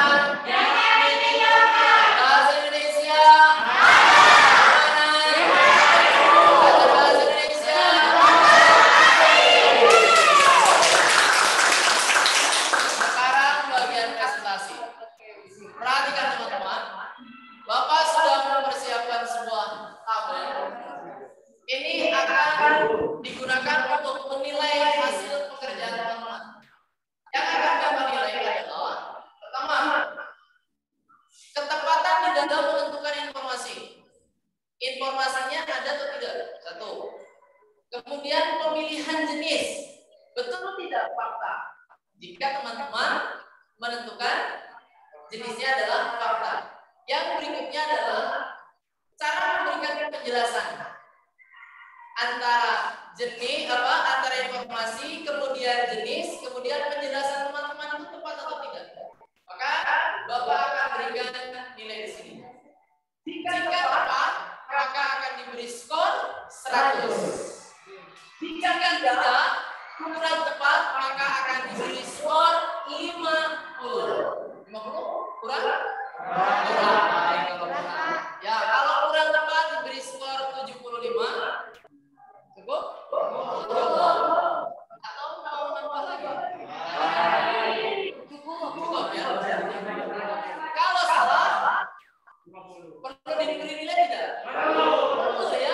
menentukan jenisnya adalah fakta. Yang berikutnya adalah cara memberikan penjelasan antara antara informasi, kemudian jenis, kemudian penjelasan teman-teman itu tepat atau tidak. Maka Bapak akan berikan nilai di sini. Jika tepat, maka akan diberi skor 100. Jika tidak, kurang tepat, maka akan diberi skor 50. 50? Kurang? Ya, kalau kurang tepat diberi skor 75. Cukup? Atau mau nambah lagi? Cukup ya. Kalau salah, perlu diberi nilai tidak? Perlu ya.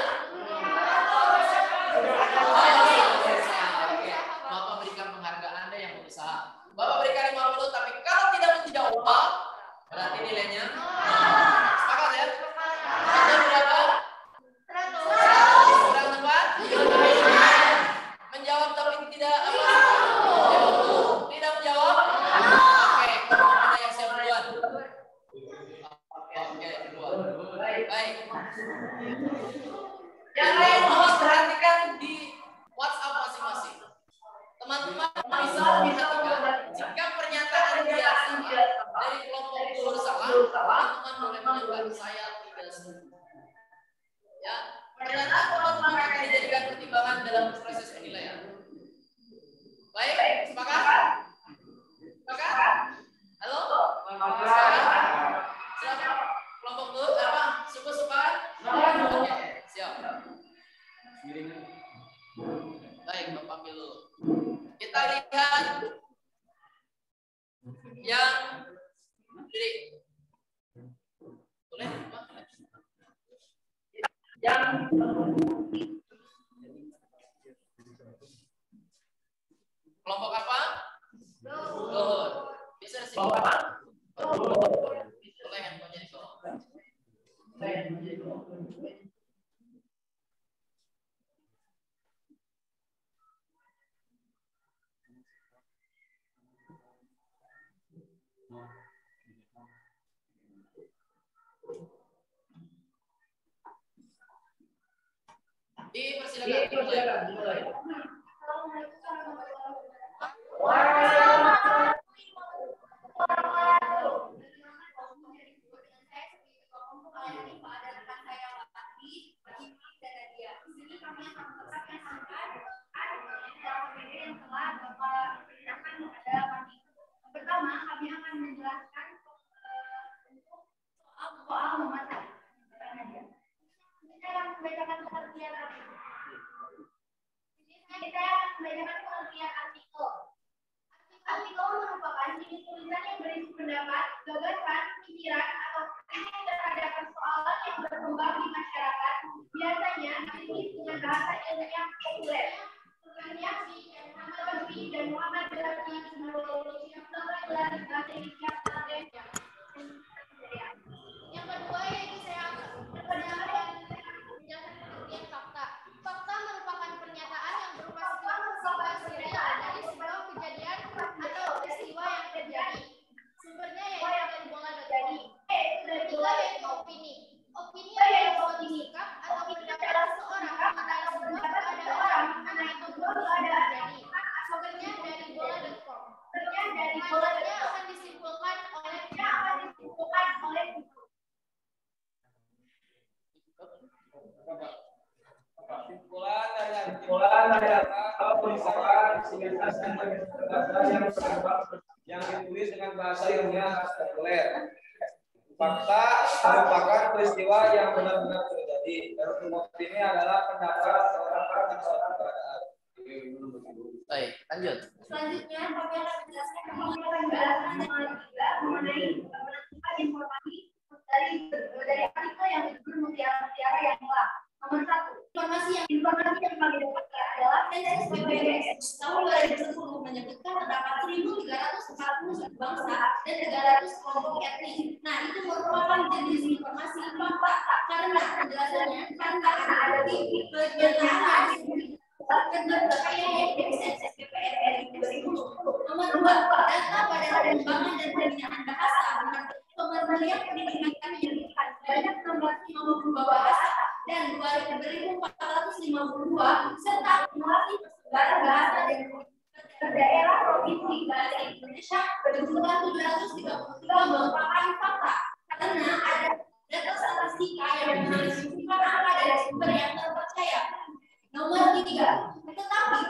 Bapak berikan penghargaan Anda yang berusaha. Bapak berikan 50, tapi kalau tidak menjawab, berarti nilainya sepakat ya? Atau berapa? 100. Kurang tepat? Menjawab tapi tidak tidak menjawab? Oke, ada yang siap duluan. Oke, duluan. Baik. Yang lain mohon perhatikan di WhatsApp masing-masing. Teman-teman bisa perhatikan jika pernyataan dia dari kelompok dulu salah, teman-teman boleh menambah saya tidak setuju. Ya, pernyataan teman-teman akan dijadikan pertimbangan dalam proses penilaian. Baik, sepakat? Sepakat? Halo? Sepakat? Silakan kelompok dulu apa? Suku sepakat? Oke, siap. Baik, Bapak ambil dulu. Kita lihat yang diri. Boleh? Yang kelompok apa? Dohor. Bisa di sini. Boleh handphonenya di bawah. Dipersilakan dimulai. Pertama, kami akan menjelaskan soal memasak. Kita akan membacakan pengertian artikel. Artikel merupakan jenis tulisan yang berisi pendapat, gagasan, pikiran, atau kritik terhadap persoalan yang berkembang di masyarakat. Biasanya ini punya bahasa ilmiah populer. Tulisannya Nawawi dan Muhammad Ghazali bahasa Indonesia. Yang kedua yaitu saya pengertian fakta. Fakta merupakan pernyataan yang berupa sebuah peristiwa dari sebuah kejadian atau peristiwa yang terjadi. Sumbernya yaitu dari bola.id. Ketiga yaitu opini. Opini adalah suatu sikap atau pendapat seseorang mengenai sebuah keadaan atau keadaan terjadi. Sumbernya dari bola.com. Selanjutnya akan disimpulkan oleh Kesimpulan dari apa misalkan yang ditulis dengan bahasa ilmiah populer. Fakta merupakan peristiwa yang benar-benar terjadi. Dan opini adalah pendapat seorang tentang suatu keadaan. Baik, lanjut. Selanjutnya, kami akan menjelaskan mengenai menentukan informasi dari artikel yang disebut mutiara yang telah. Nomor 1, informasi yang kami dapatkan adalah SSPBS tahun 2010 menyebutkan terdapat 1.340 bangsa dan 300 kelompok etnis. Nah, itu merupakan jenis informasi fakta karena penjelasannya karena ada di pernyataan yang disebut SSPBS RRI 2010. Nomor 2, data pada pengembangan dan pembinaan bahasa. Kementerian Pendidikan menyebutkan banyak 652 bahasa dan 2.452 serta melatih persebaran bahasa dan daerah provinsi bahasa Indonesia berjumlah 733 merupakan fakta karena ada data statistika yang menunjukkan angka dari sumber yang terpercaya. Nomor 3, tetapi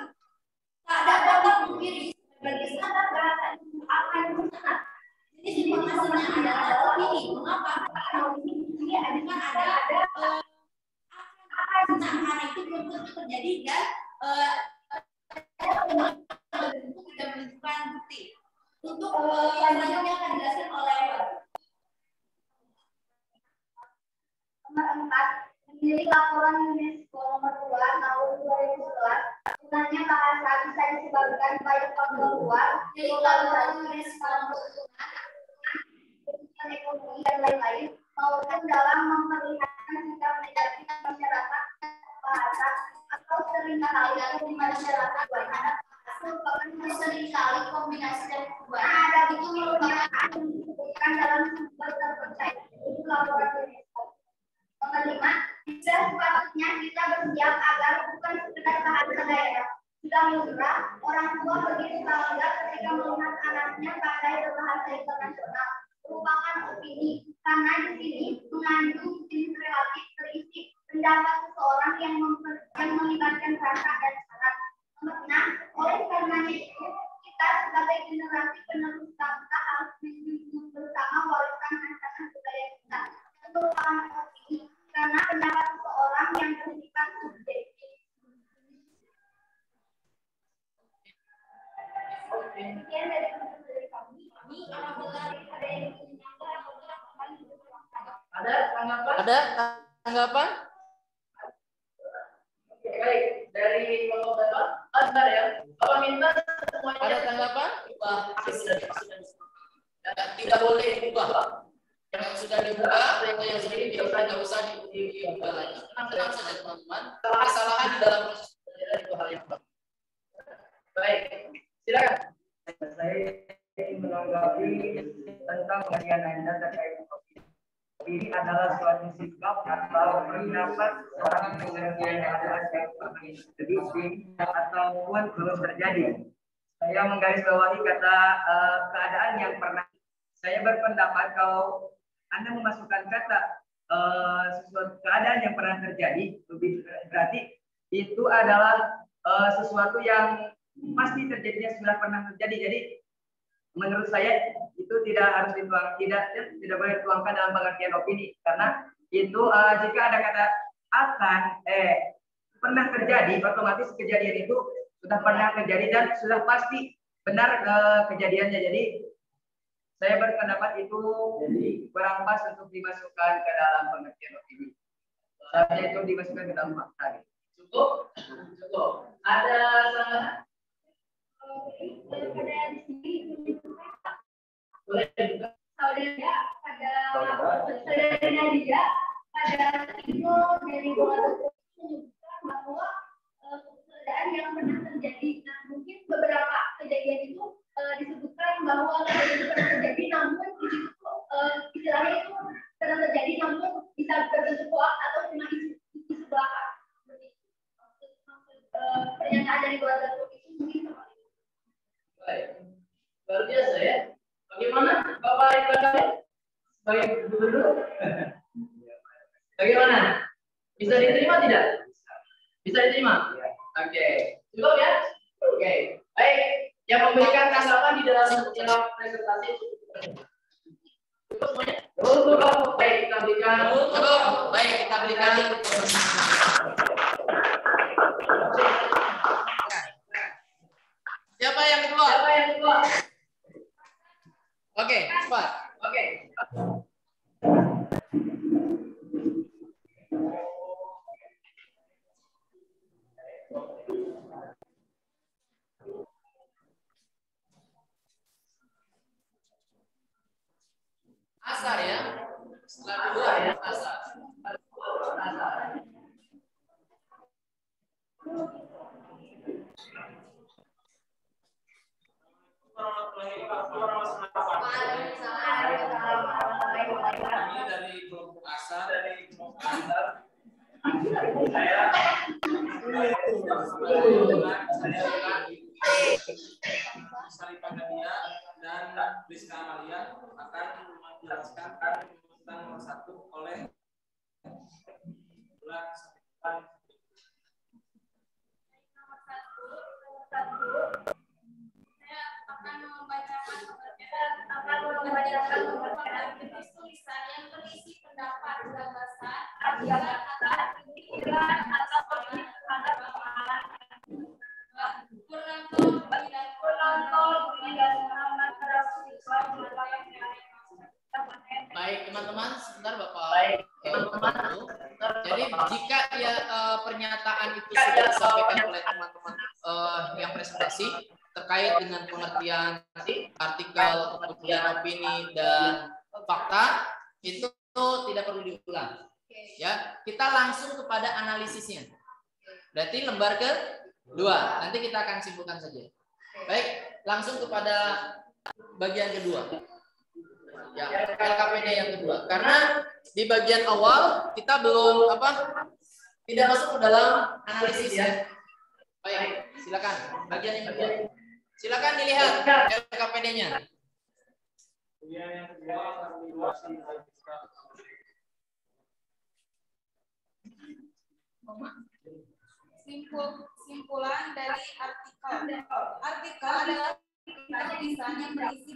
tak dapat dipungkiri sebagai standar bahasa akan musnah. Jenis informasinya adalah opini. Mengapa? Karena opini dengan ada akan musnah karena itu belum tentu terjadi dan tidak menunjukkan bukti. Untuk selanjutnya akan dijelaskan oleh nomor 4, menjadi laporan UNESCO nomor 2 tahun 2011, gunanya bahasa bisa disebabkan pada faktor luar, laporan UNESCO nomor 2 ekonomi dan lain-lain, maupun dalam memperlihatkan sikap negatif masyarakat bahasa atau seringkali di masyarakat banyak merupakan seringkali kombinasi dari perubahan ada itu merupakan disebutkan dalam sumber terpercaya itu laporan UNESCO. Nomor 5, bisa sepatutnya kita bersiap agar bukan sekedar bahasa daerah. Sudah lumrah, orang tua begitu bangga ketika melihat anaknya pandai berbahasa internasional. Merupakan opini, karena di sini mengandung jenis relatif terisi pendapat seseorang yang melibatkan rasa dan syarat. Nomor 6, oleh karenanya itu, kita sebagai generasi penerus bangsa harus menjunjung bersama warisan ancatan budaya kita. Merupakan opini, karena pendapat seseorang yang bersifat subjektif. Demikian dari kami. Ini apabila ada yang Ada tanggapan? Ada tanggapan? Oke, baik. Dari kelompok Bapak, sebentar ya. Bapak minta semuanya. Ada tanggapan? Tidak boleh diubah. Yang sudah dibuka, yang sendiri tidak usah dibuka lagi. Tenang saja teman-teman. Kesalahan di dalam proses belajar itu hal yang bagus. Baik, silakan. Saya ingin menanggapi tentang pengajian Anda terkait ini adalah suatu sikap atau pendapat seorang yang adalah sedikit ataupun belum terjadi. Saya menggarisbawahi kata keadaan yang pernah. Saya berpendapat kalau Anda memasukkan kata sesuatu keadaan yang pernah terjadi, berarti itu adalah sesuatu yang pasti terjadinya sudah pernah terjadi. Jadi menurut saya itu tidak harus dituang, tidak boleh dituangkan dalam pengertian opini, karena itu jika ada kata akan pernah terjadi, otomatis kejadian itu sudah pernah terjadi dan sudah pasti benar kejadiannya. Jadi saya berpendapat itu kurang pas untuk dimasukkan ke dalam pengertian opini. Seharusnya itu dimasukkan ke dalam fakta. Cukup? Ada sangat? Boleh juga. Saudara dia pada itu dari menyebutkan bahwa keadaan yang pernah terjadi. Nah, mungkin beberapa kejadian itu disebutkan bahwa kejadian itu pernah terjadi, namun di situ istilahnya itu pernah terjadi, namun bisa berbentuk hoax atau cuma isu belaka. Pernyataan dari keluarga itu mungkin seperti itu. Baik, luar biasa ya. Bagaimana Bapak Ridwan Kamil sebagai gubernur? Bagaimana? Bisa diterima tidak? Bisa diterima? Oke. Cukup ya? Oke. Baik. Yang memberikan tanggapan di dalam presentasi cukup semuanya? Cukup. Baik, kita berikan. Cukup. Baik, kita berikan. Siapa yang kedua? Oke, cepat. Oke. Asar ya. Setelah dua ya, asar. Sarika Nadia dan Rizka Amalia akan menjelaskan tentang nomor 1 oleh bulan saya akan membacakan tulisan yang berisi pendapat, gagasan, Baik teman-teman, sebentar Bapak. Jadi jika ya pernyataan itu sudah disampaikan oleh teman-teman yang presentasi terkait dengan pengertian artikel, kemudian opini dan fakta, itu tidak perlu diulang. Ya, kita langsung kepada analisisnya. Berarti lembar kedua. Nanti kita akan simpulkan saja. Baik, langsung kepada bagian kedua. Ya, LKPD yang kedua. Karena di bagian awal kita belum tidak masuk ke dalam analisis ya. Baik, silakan. Bagian yang kedua. Silakan dilihat LKPD-nya. Bagian yang kedua akan dibahas. Simpulan dari artikel. Artikel adalah tulisan yang berisi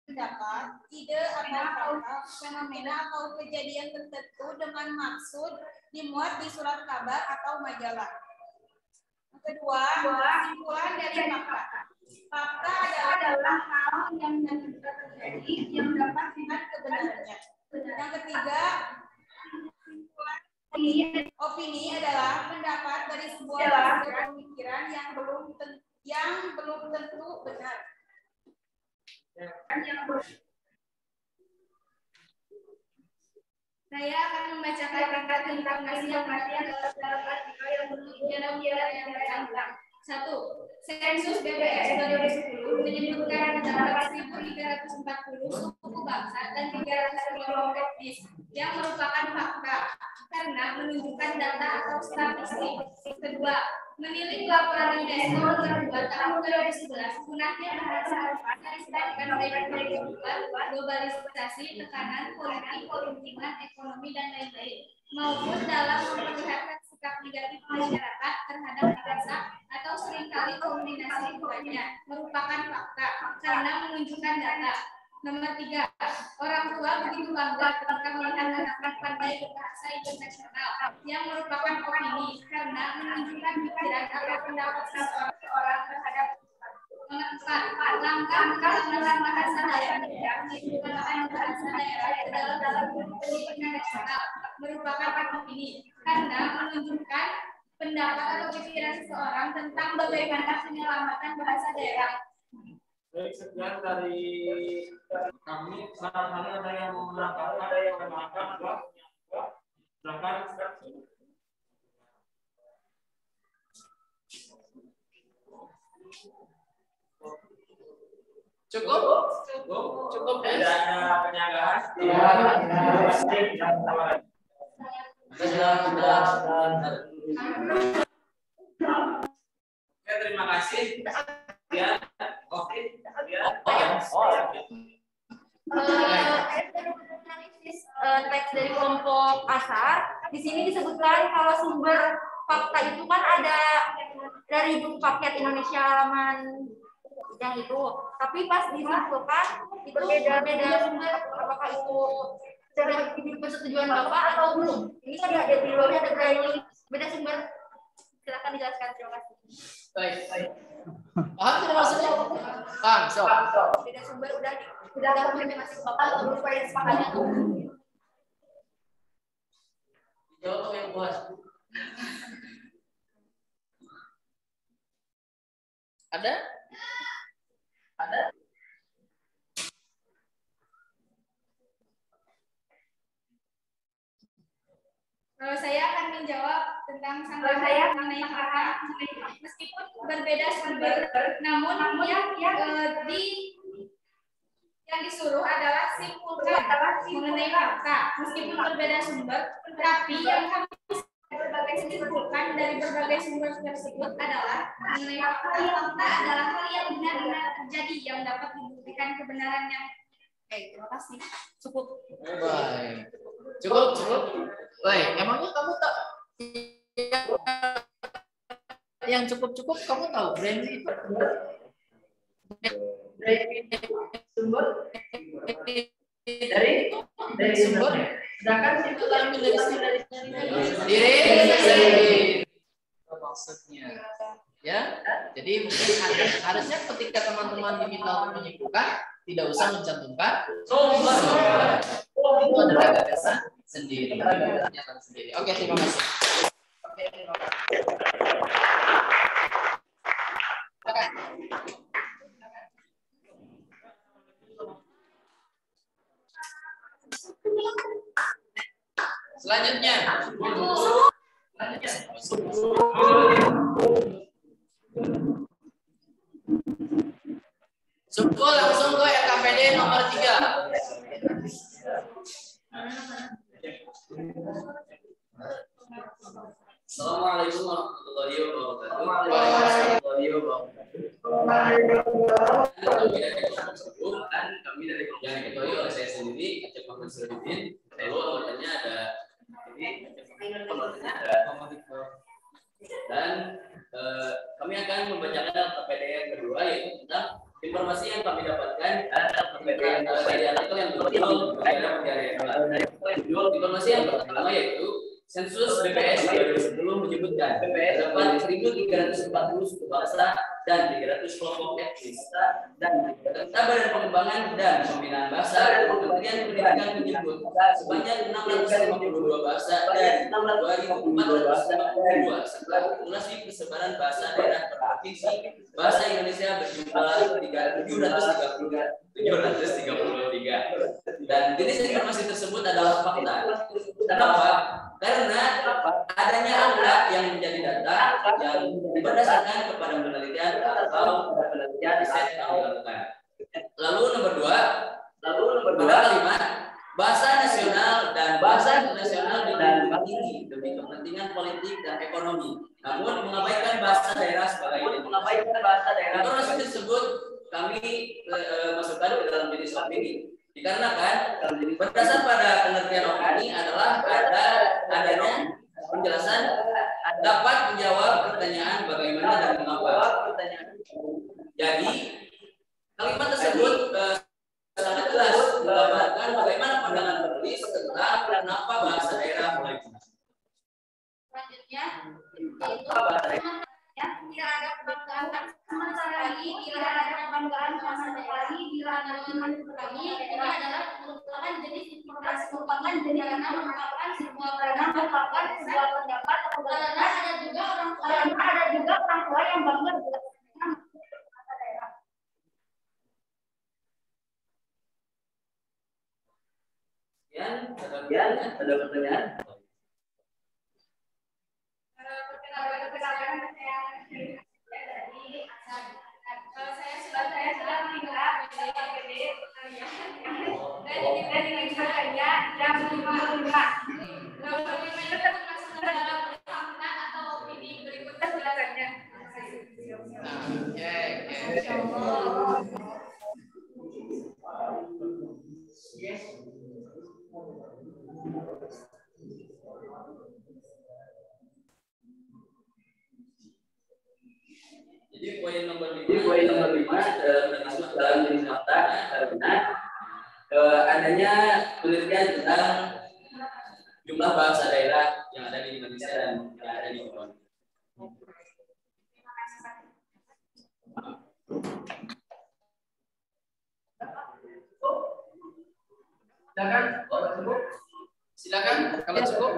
pendapat, ide atau fakta, fenomena atau kejadian tertentu dengan maksud dimuat di surat kabar atau majalah. Yang kedua, simpulan dari fakta. Fakta adalah hal yang terjadi yang dapat dengan kebenarannya. Yang ketiga, opini adalah pendapat dari sebuah pemikiran yang belum tentu benar. Saya akan membacakan tentang informasi yang dalam artikel yang yang tercantum. 1. Sensus BPS 2010 menyebutkan terdapat 1.340 suku bangsa dan 300 kelompok etnis yang merupakan fakta karena menunjukkan data atau statistik. Kedua, menilik laporan UNESCO nomor 2 tahun 2011 punahnya bahasa Arab disebabkan oleh perubahan globalisasi, tekanan politik, lingkungan, ekonomi dan lain-lain, maupun dalam memperlihatkan sikap negatif masyarakat terhadap bahasa atau seringkali kombinasi keduanya merupakan fakta karena menunjukkan data. Nomor 3, orang tua begitu bangga ketika melihat anak-anak pandai berbahasa internasional yang merupakan opini karena menunjukkan pikiran atau pendapat seseorang terhadap. Nomor 4, langkah pengenalan bahasa daerah pengenalan bahasa daerah dalam pendidikan nasional merupakan opini karena menunjukkan pendapat atau pikiran seseorang tentang bagaimana penyelamatan bahasa daerah. Baik, sekian dari kami. Barangkali ada yang mau menambahkan, ada yang menambahkan, silakan. Cukup. Tidak ada penyanggahan. Oke, terima kasih. Ya, oke. Analisis teks dari kelompok ASAR. Di sini disebutkan kalau sumber fakta itu kan ada dari buku paket Indonesia halaman yang itu. Tapi pas disimpulkan itu berbeda sumber. Apakah itu sudah persetujuan Bapak atau belum? Ini kan ada di luarnya ada beda sumber. Silakan dijelaskan. Terima kasih. Baik. Paham tidak maksudnya? Paham, sok. Beda sumber udah konfirmasi Bapak atau belum pada kesepakatan? Jawab yang puas. Ada? Saya akan menjawab tentang sanggahan mengenai fakta. Meskipun berbeda sumber, namun yang disuruh adalah simpulkan mengenai fakta. Meskipun berbeda sumber, tapi yang kami yang dikumpulkan dari berbagai sumber tersebut adalah mengenai fakta adalah hal yang benar-benar terjadi yang dapat membuktikan kebenarannya. Oke, terima kasih. Cukup. Baik. Cukup. Baik, emangnya kamu tak yang cukup kamu tahu Brainly sumber dari sumber, sedangkan situ diambil dari diri maksudnya ya. Jadi mungkin harusnya ketika teman-teman diminta untuk menyimpulkan tidak usah mencantumkan sumber. Itu adalah gagasan sendiri. Oke, terima kasih. Selanjutnya. Suku langsung ke RKPD nomor 3. Assalamualaikum warahmatullahi wabarakatuh. Dan kami dari yang diketuai oleh saya sendiri, Acep Muhammad Sirudin. Lalu anggotanya ada dan kami akan membacakan LPPD yang kedua, yaitu tentang informasi yang kami dapatkan dari artikel yang berjudul informasi yang pertama yaitu sensus BPS 2010 menyebutkan terdapat 1.340 suku bangsa dan 300 kelompok etnis. Data Badan Pengembangan dan Pembinaan Bahasa Kementerian Pendidikan menyebut sebanyak 652 bahasa dan 2.452 serta populasi persebaran bahasa daerah per provinsi bahasa Indonesia berjumlah 733. Dan jenis informasi tersebut adalah fakta. Kenapa? Karena adanya angka yang menjadi data yang berdasarkan kepada penelitian atau riset yang dilakukan. Lalu nomor 2, pada kalimat bahasa nasional dan bahasa internasional dijunjung tinggi demi kepentingan politik dan ekonomi, namun mengabaikan bahasa daerah sebagai informasi tersebut kami masukkan ke dalam jenis opini. Dikarenakan berdasar pada pengertian opini adalah adanya penjelasan dapat menjawab pertanyaan bagaimana dan mengapa. Jadi kalimat tersebut sangat jelas menggambarkan bagaimana pandangan penulis tentang kenapa bahasa daerah mulai punah. Selanjutnya tidak ada kebanggaan sama sekali, tidak ada kebanggaan sama sekali di ranah kami. Ini adalah merupakan jenis informasi merupakan jenis karena merupakan sebuah pendapat karena ada juga orang tua yang bangga dengan bahasa daerah. Ada pertanyaan? Saya sudah minta PPD dan dimintakannya jam 5.05. Atau opini berikutnya silakannya. Jadi poin nomor 5 dalam jenis fakta karena adanya penelitian tentang jumlah bahasa daerah yang ada di Indonesia dan yang ada di Indonesia. Silakan kalau cukup.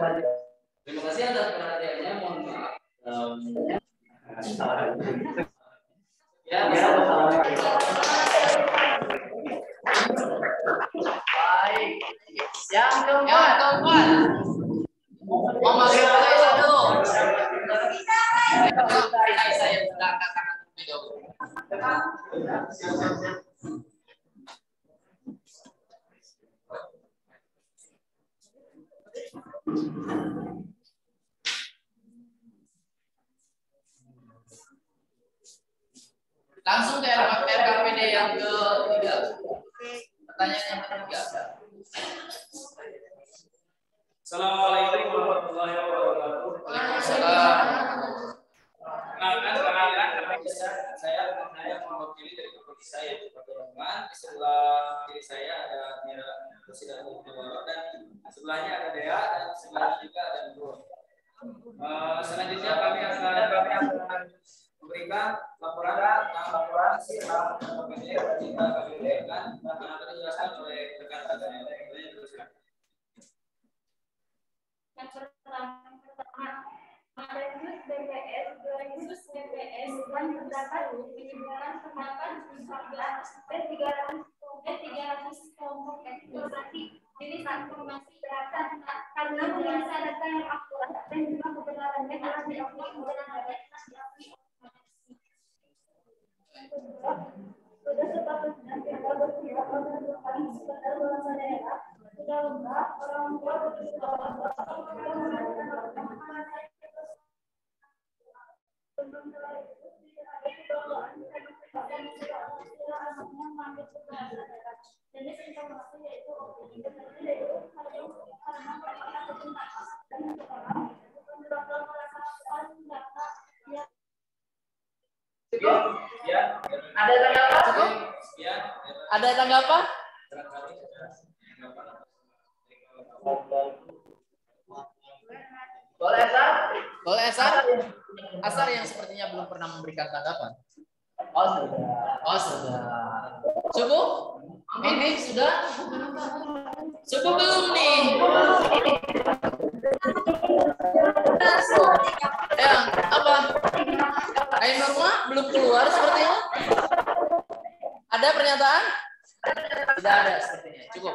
Terima kasih atas perhatiannya. Mohon maaf. Baik. Yang keempat. Mau masuk ke dulu. Saya sudah angkat tangan terlebih dahulu. Langsung ke RKPD yang ketiga. Pertanyaan yang ketiga. Assalamualaikum warahmatullahi wabarakatuh. Waalaikumsalam. Kenalkan saya mewakili dari komisi saya perkembangan. Di sebelah kiri saya ada Presiden dan sebelahnya ada Dea dan sebelahnya juga ada Nurul. Selanjutnya kami akan memberikan laporan tentang KPD yang akan dijelaskan oleh rekan-rekan yang lainnya. Yang pertama, Reviews BPS dan terdapat penyebaran terdapat 300 kelompok aktivasi jenis informasi data karena menganalisa data yang akurat dan juga kebenarannya telah diakui dengan sudah sepatutnya kita berpihak pada depan sekedar bahasa daerah sudah lengkap orang tua Ada tanggapan? Ada tanggapan? Boleh, Asar? Boleh, Asar? Asar yang sepertinya belum pernah memberikan tanggapan. Oh, sudah. Oh, sudah. Cukup? Ini sudah? Cukup belum nih? Ya, apa? Ain Norma belum keluar sepertinya? Ada pernyataan? Tidak ada sepertinya. Cukup.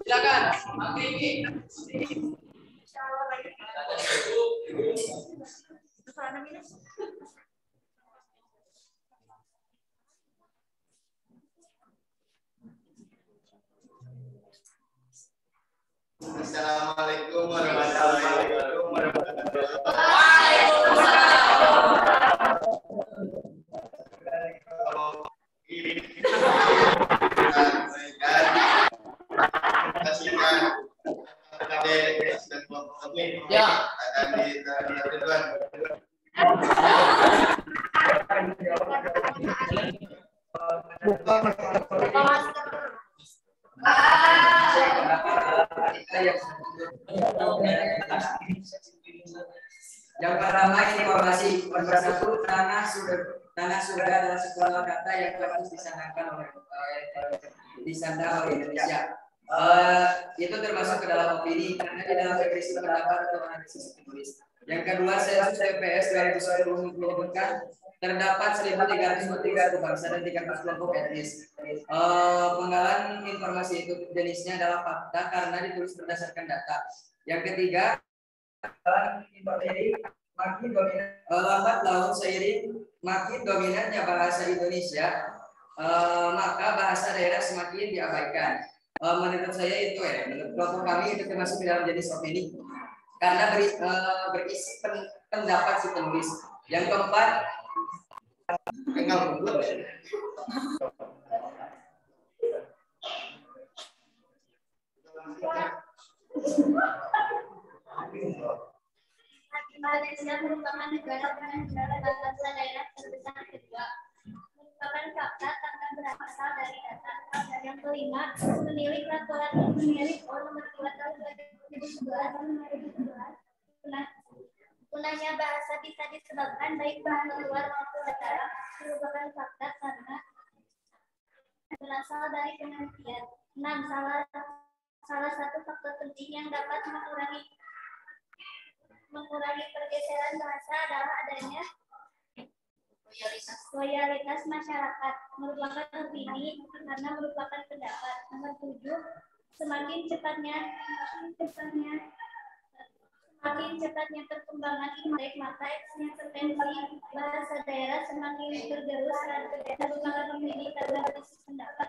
Silakan. Assalamualaikum warahmatullahi wabarakatuh. Ya. Yang pertama informasi satu tanah surga adalah sebuah kata yang harus disandangkan oleh Indonesia. Itu termasuk ke dalam opini karena di dalam regresi pendapat atau analisis penulis. Yang kedua, sensus TPS 2010 menyebutkan terdapat 1.303 suku bangsa dan 300 kelompok etnis. Penggalan informasi itu jenisnya adalah fakta karena ditulis berdasarkan data. Yang ketiga, makin dominan lambat laun seiring makin dominannya bahasa Indonesia, maka bahasa daerah semakin diabaikan. Menurut saya itu menurut kelompok kami itu termasuk di dalam jenis opini karena berisi pendapat si penulis. Yang keempat, Malaysia merupakan negara dengan bahasa daerah terbesar kedua. Merupakan fakta tanpa berasal dari data. Dan yang kelima, menilik laporan menilik nomor 2 tahun 2011 punahnya bahasa bisa disebabkan baik bahan luar maupun dalam merupakan fakta karena berasal dari penelitian. 6. Salah satu faktor penting yang dapat mengurangi pergeseran bahasa adalah adanya loyalitas masyarakat, merupakan opini karena merupakan pendapat. Nomor 7, semakin cepatnya perkembangan internet, maka eksistensi bahasa daerah semakin tergerus dan merupakan opini karena pendapat.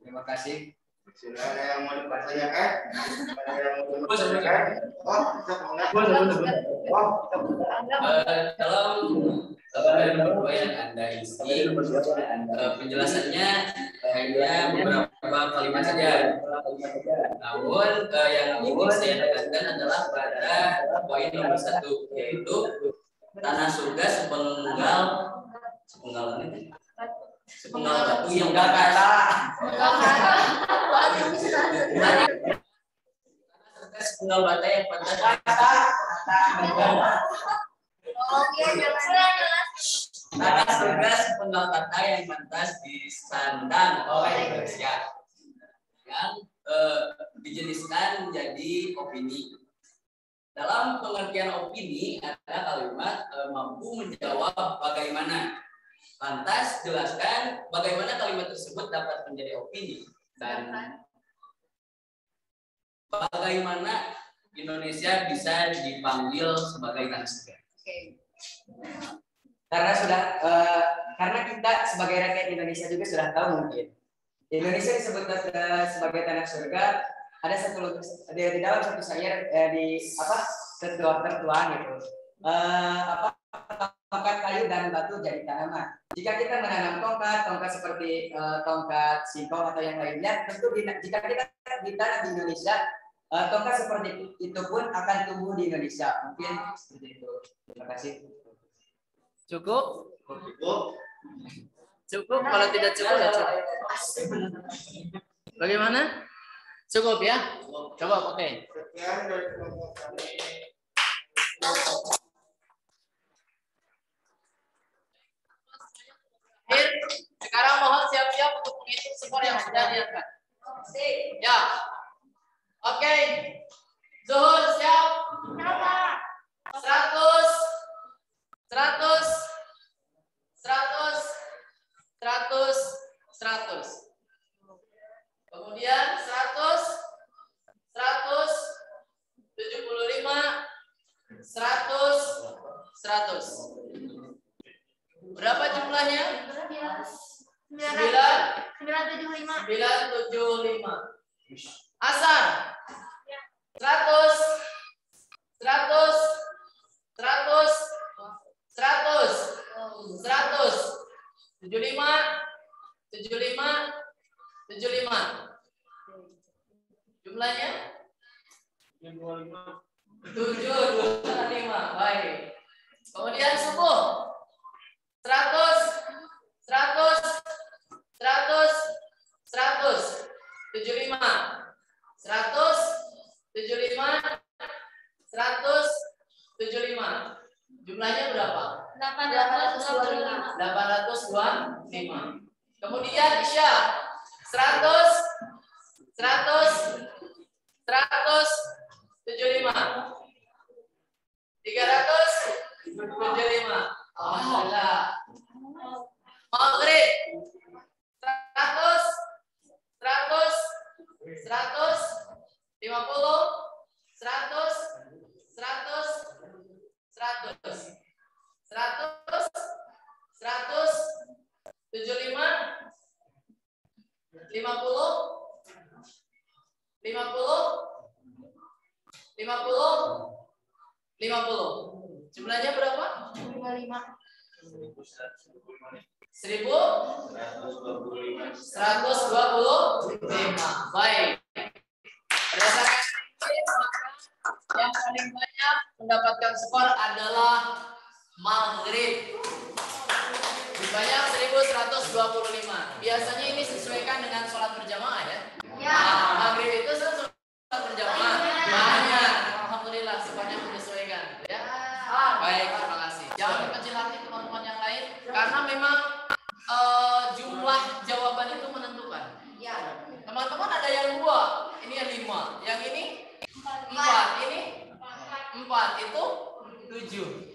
terima kasih. Sudah ada yang mau dipertanyakan? Ada yang mau dipertanyakan? Oh, Dalam nomor 2 yang Anda isi, penjelasannya hanya beberapa kalimat saja. Namun yang ingin saya tekankan adalah pada poin nomor 1, yaitu tanah surga sepenggal batu yang sepenggal bata yang pantas. Tanah surga sepenggal bata yang pantas disandang oleh manusia. Yang dijeniskan menjadi opini. Dalam pengertian opini ada kalimat mampu menjawab bagaimana. Lantas jelaskan bagaimana kalimat tersebut dapat menjadi opini dan bagaimana Indonesia bisa dipanggil sebagai tanah surga. Karena kita sebagai rakyat Indonesia juga sudah tahu mungkin Indonesia disebut sebagai tanah surga. Ada di dalam satu syair di tertuang gitu. Tongkat kayu dan batu jadi tanaman. Jika kita menanam tongkat seperti tongkat singkong atau yang lainnya, tentu jika kita ditanam di Indonesia, tongkat seperti itu pun akan tumbuh di Indonesia. Mungkin seperti itu. Terima kasih. Cukup? Cukup. Kalau tidak cukup ya cukup. Bagaimana? Cukup ya? Coba pakai. Sekarang mohon siap-siap untuk menghitung skor yang sudah diangkat. Ya. Oke. Zuhur siap. 100. Kemudian 100, 75, 100. Berapa jumlahnya? 975. Asar. 100. 75. Jumlahnya 725. Baik. Kemudian subuh 100. 175. Jumlahnya berapa? 825. Kemudian Isya 100. 375. Alhamdulillah. Maghrib 100. 50. Jumlahnya berapa? 25. 1.125. Baik. Berdasarkan yang paling banyak mendapatkan skor adalah Maghrib. Banyak 1.125. Biasanya ini sesuaikan dengan sholat berjamaah ya? Ya. Maghrib itu sholat berjamaah. Banyak. Alhamdulillah sebanyak menyesuaikan. Ya. Baik, terima kasih. Jangan berkecil hati teman-teman yang lain, karena memang jumlah jawaban itu menentukan. Ya. Teman-teman ada yang 2, ini yang 5, yang ini 4, ini 4, itu 7.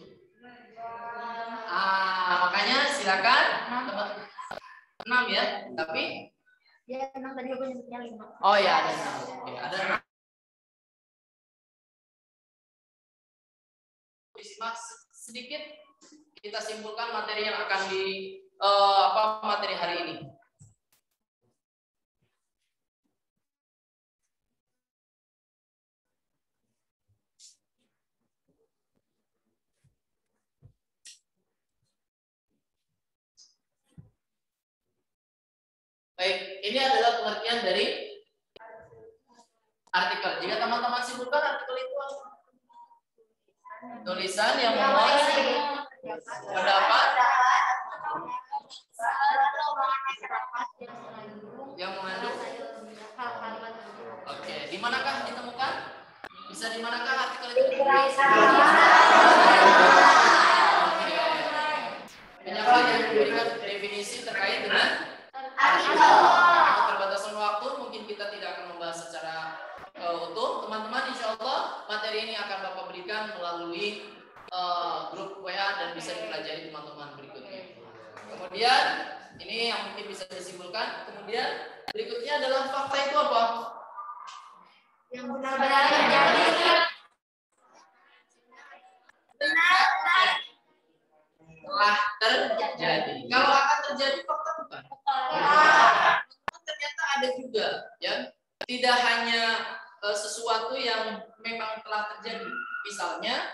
Makanya silakan teman 6 ya, tapi ya 6 tadi aku nyebutnya 5. Oh ya ada 6. Oke, ada 6. Disimak sedikit kita simpulkan materi yang akan materi hari ini. ini adalah pengertian dari artikel. Jika teman-teman simpulkan artikel itu tulisan yang memuat pendapat yang mengandung. Oke, di manakah ditemukan? Bisa di manakah artikel itu ditulis? Banyak hal yang memberikan definisi terkait dengan artikel. Keterbatasan waktu mungkin kita tidak akan membahas secara utuh. Teman-teman, insya Allah materi ini akan Bapak berikan melalui grup WA dan bisa dipelajari teman-teman berikutnya. Kemudian ini yang mungkin bisa disimpulkan. Kemudian berikutnya adalah fakta itu apa? Yang benar-benar terjadi. Telah terjadi. Kalau akan terjadi fakta bukan? Ternyata ada juga ya. Tidak hanya sesuatu yang memang telah terjadi. Misalnya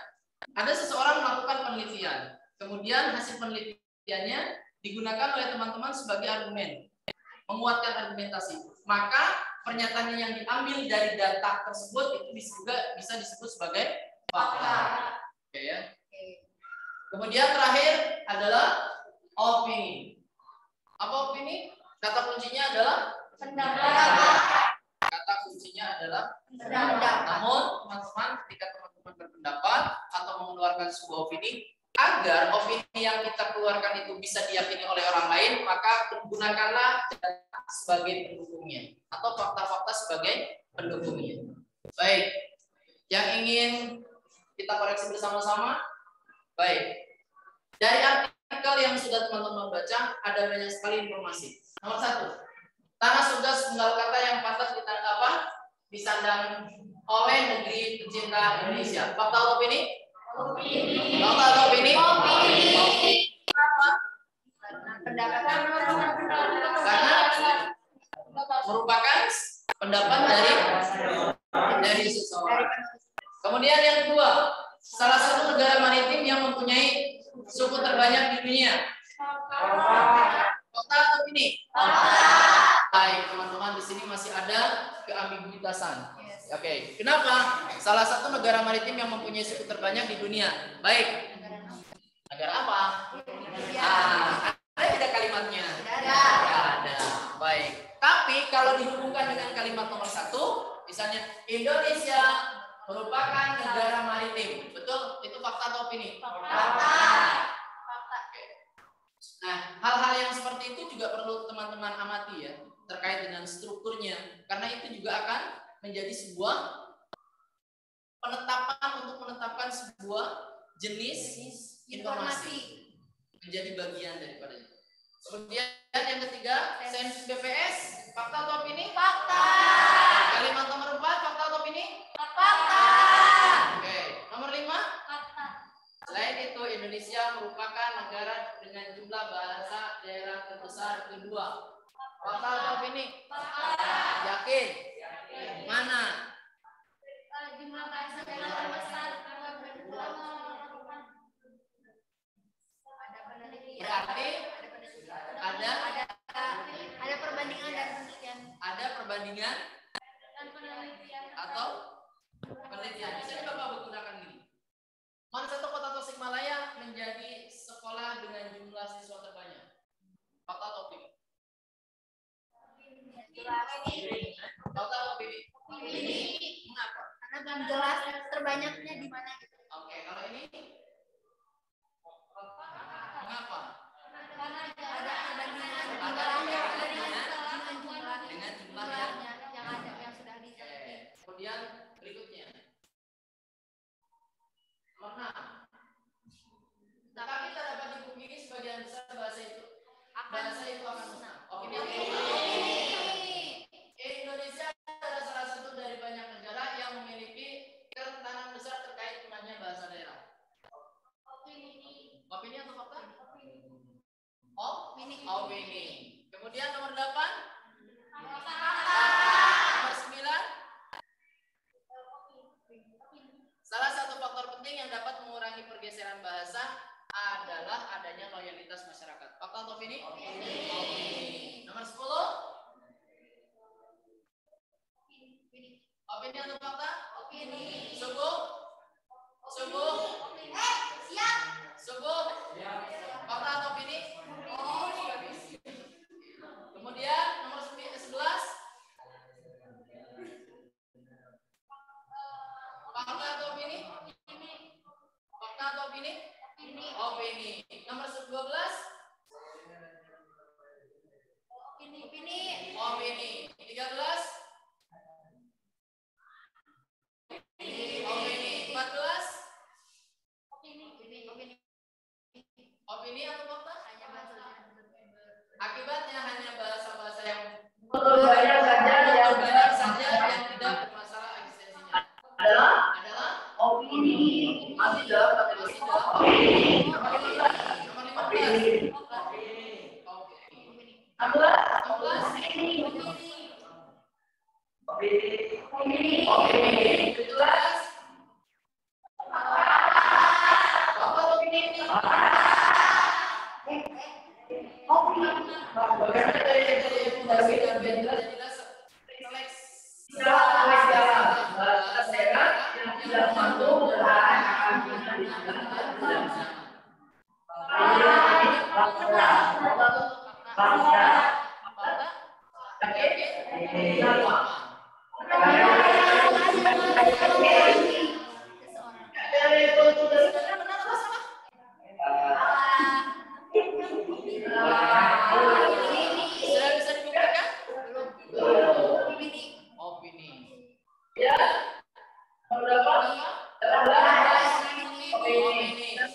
ada seseorang melakukan penelitian, kemudian hasil penelitiannya digunakan oleh teman-teman sebagai argumen, menguatkan argumentasi. Maka pernyataan yang diambil dari data tersebut itu juga bisa disebut sebagai fakta. Oke ya. Kemudian terakhir adalah opini. Apa opini? Kata kuncinya adalah pendapat. Kata kuncinya adalah pendapat. Namun teman-teman, ketika teman-teman berpendapat atau mengeluarkan sebuah opini, agar opini yang kita keluarkan itu bisa diyakini oleh orang lain, maka gunakanlah data sebagai pendukungnya atau fakta-fakta sebagai pendukungnya. Baik, yang ingin kita koreksi bersama-sama. Baik, dari artikel yang sudah teman-teman baca ada banyak sekali informasi. Nomor 1, tanah surga sepenggal kata yang pantas disandang oleh negeri tercinta Indonesia. Fakta atau opini? Opini. Fakta atau opini? Opini. Karena merupakan pendapat dari seseorang. Kemudian yang kedua, salah satu negara maritim yang mempunyai suku terbanyak di dunia. Fakta atau opini? Baik, teman-teman, di sini masih ada keambiguitasan. Oke, kenapa? Salah satu negara maritim yang mempunyai suku terbanyak di dunia. Baik. Negara apa? Ada tidak kalimatnya? Ada. Baik. Tapi kalau dihubungkan dengan kalimat nomor 1, misalnya Indonesia merupakan negara maritim. Betul? Itu fakta atau opini? Fakta. Nah, hal-hal yang seperti itu juga perlu teman-teman amati ya, terkait dengan strukturnya. Karena itu juga akan menjadi sebuah penetapan untuk menetapkan sebuah jenis informasi menjadi bagian daripada itu. Kemudian yang ketiga, sensus BPS, fakta atau opini? Fakta. Kalimat nomor 4, fakta atau opini? Fakta. Oke, nomor 5, fakta. Selain itu, Indonesia merupakan negara dengan jumlah bahasa daerah terbesar kedua. Fakta atau opini? Fakta. Yakin? Mana? Jumlah bahasa daerah terbesar berarti ada perbandingan dan penelitian. Ada perbandingan dan penelitian atau penelitian. Bisa Bapak gunakan ini. Mana satu kota Tasikmalaya menjadi sekolah dengan jumlah siswa terbanyak? Fakta atau opini? Fakta atau opini? Mengapa? Karena belum jelas terbanyaknya di mana gitu. Oke, kalau ini mengapa? Karena ada perbandingan dengan jumlah yang ada yang sudah diteliti. Kemudian berikutnya. Nomor 6. Tapi tak dapat dipungkiri sebagian besar bahasa itu akan musnah. Opini. Indonesia adalah salah satu dari banyak negara yang memiliki kerentanan besar terkait punahnya bahasa daerah. Opini atau fakta? Opini. Kemudian nomor 8. Nomor 9. Salah satu faktor penting yang dapat mengurangi pergeseran bahasa adalah adanya loyalitas masyarakat. Fakta atau opini? Opini. Nomor 10. Opini atau fakta? Opini. Subuh? Subuh? Siap. Subuh? Fakta atau opini? Kemudian nomor 11. Fakta atau opini? Fakta atau opini? Opini. Nomor 12. Opini. 13. Opini. 14. Opini atau fakta? Akibatnya hanya bahasa-bahasa yang banyak saja yang tidak bermasalah eksistensinya. adalah Adalah opini. Masih dalam kategori opini. Nomor 15. Sudah bisa dibuktikan? Opini. Ya. Berapa? 18. Opini. 19.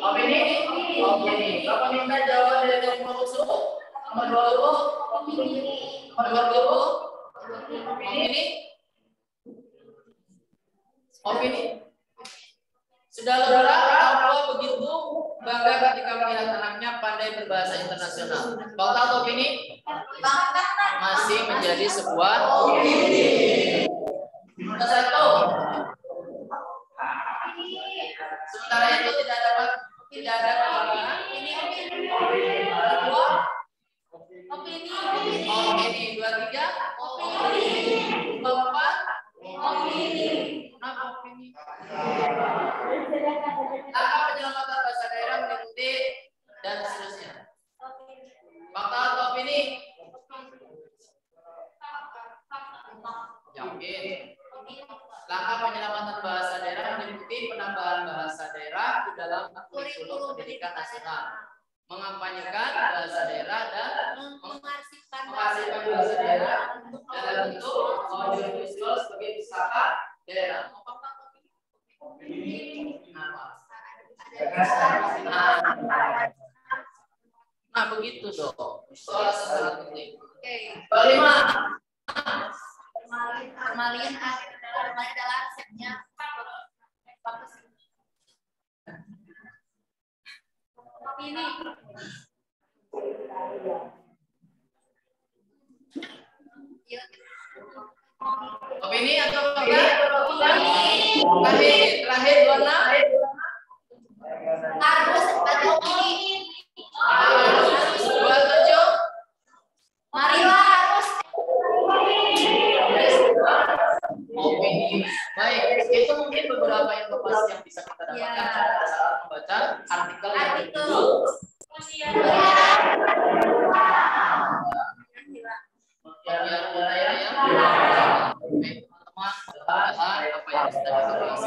Opini. Bapak minta jawaban dari kelompok suku. Nomor 20. Nomor 20. Opini. Sudah lelah Papua begitu bangga ketika melihat anaknya pandai berbahasa internasional. Fakta atau opini? Masih menjadi sebuah opini. Nomor 1. Sementara itu tidak ada perbedaan. Ini kedua. Opini. 23. Opini. 4. Opini. Kenapa opini? Langkah penyelamatan bahasa daerah mengikuti dan seterusnya. Fakta atau opini? Yakin. Langkah penyelamatan bahasa daerah meliputi penambahan bahasa daerah di dalam kurikulum pendidikan nasional, mengampanyekan bahasa daerah dan mengarsipkan bahasa daerah dalam bentuk audiovisual sebagai pusaka daerah. Nah begitu dong. Soal sangat penting. Kelima. Formalin adalah resepnya. Opini. Opini atau apa? Terakhir 26. Harus ada opini. 27. Marilah harus opini. Baik, itu mungkin beberapa informasi yang bisa kita dapatkan saat membaca artikel yang berjudul teman-teman apa yang sudah kita bahas.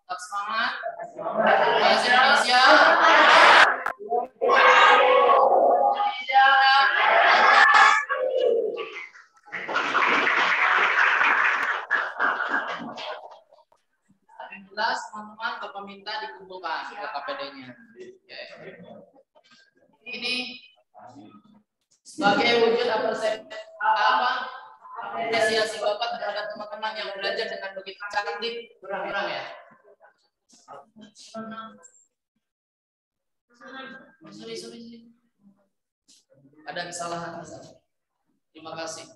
Tetap semangat. Bahasa Indonesia. Jelas teman-teman Bapak minta dikumpulkan ke KPD-nya. Ini sebagai wujud apresiasi Bapak terhadap teman-teman yang belajar dengan begitu cantik berang-berang ya. Sorry. Ada kesalahan. Terima kasih.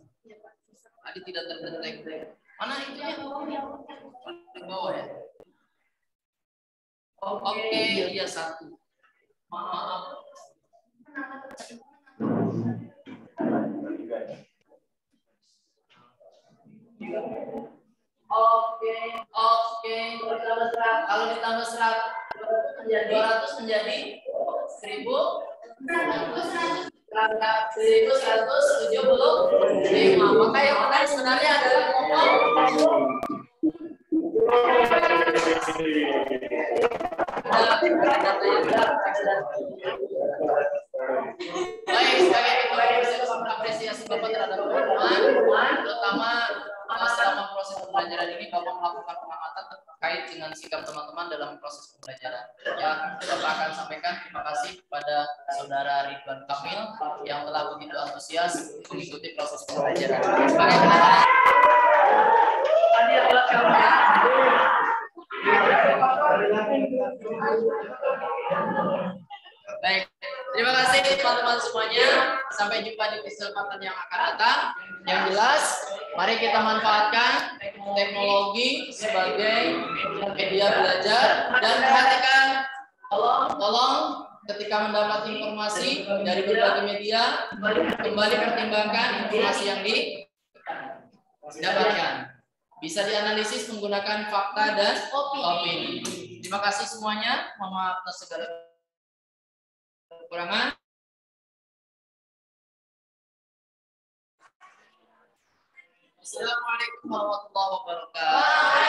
Tadi tidak terdetek. Mana itunya? Di bawah ya. Oke, iya 1. Maaf. Oke. Kalau ditambah 200 menjadi 1.175. Maka yang benar sebenarnya adalah kelompok. Baik, sebagai apresiasi Bapak terhadap teman-teman, terutama selama proses pembelajaran ini Bapak melakukan pengamatan terkait dengan sikap teman-teman dalam proses pembelajaran. Ya, Bapak akan sampaikan terima kasih kepada Saudara Ridwan Kamil yang telah begitu antusias mengikuti proses pembelajaran. Bagaimana? Tadi adalah Baik, terima kasih teman-teman semuanya. Sampai jumpa di kesempatan yang akan datang. Yang jelas, mari kita manfaatkan teknologi sebagai media belajar dan perhatikan, tolong ketika mendapat informasi dari berbagai media, kembali pertimbangkan informasi yang didapatkan. Bisa dianalisis menggunakan fakta dan opini. Terima kasih semuanya. Mohon maaf atas segala kekurangan. Assalamualaikum warahmatullahi wabarakatuh.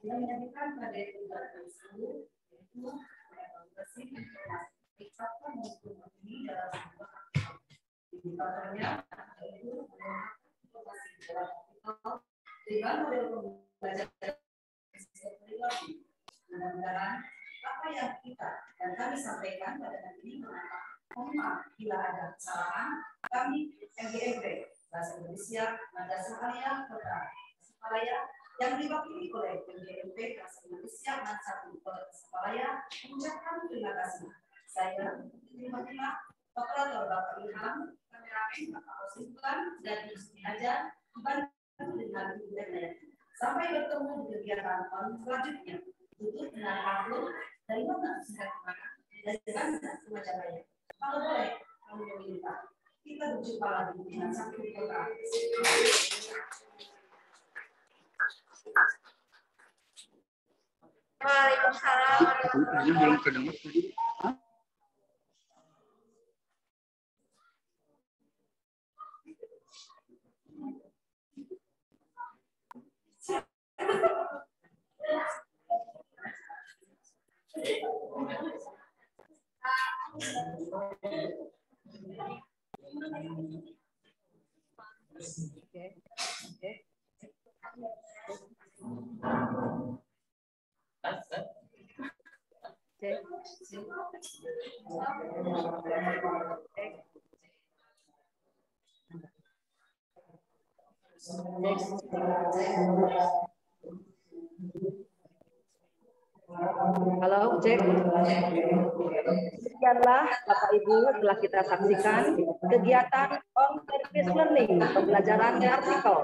yang menjadikan pada itu evaluasi informasi fakta maupun opini dalam sebuah indikatornya yaitu informasi dalam artikel dengan model pembelajaran perilaku. Mudah-mudahan apa yang kita dan kami sampaikan pada hari ini bermanfaat. Mohon maaf bila ada kesalahan. Kami MGMP Bahasa Indonesia Madrasah Aliyah Kota Tasikmalaya yang diwakili oleh MGMP Bahasa Indonesia Man 1 Kota Tasikmalaya mengucapkan terima kasih. Saya terima operator Bapak Ilham, kameramen Bapak Osman dan Ibu Hajar dibantu dengan Ibu Ernayati. Sampai bertemu di kegiatan selanjutnya. Tutup dengan akhir dari mana singkat kemana dari mana Majalaya. Kalau boleh kami meminta kita berjumpa lagi dengan satu kota. Waalaikumsalam. Halo, cek. Demikianlah Bapak Ibu telah kita saksikan kegiatan on service learning pembelajaran artikel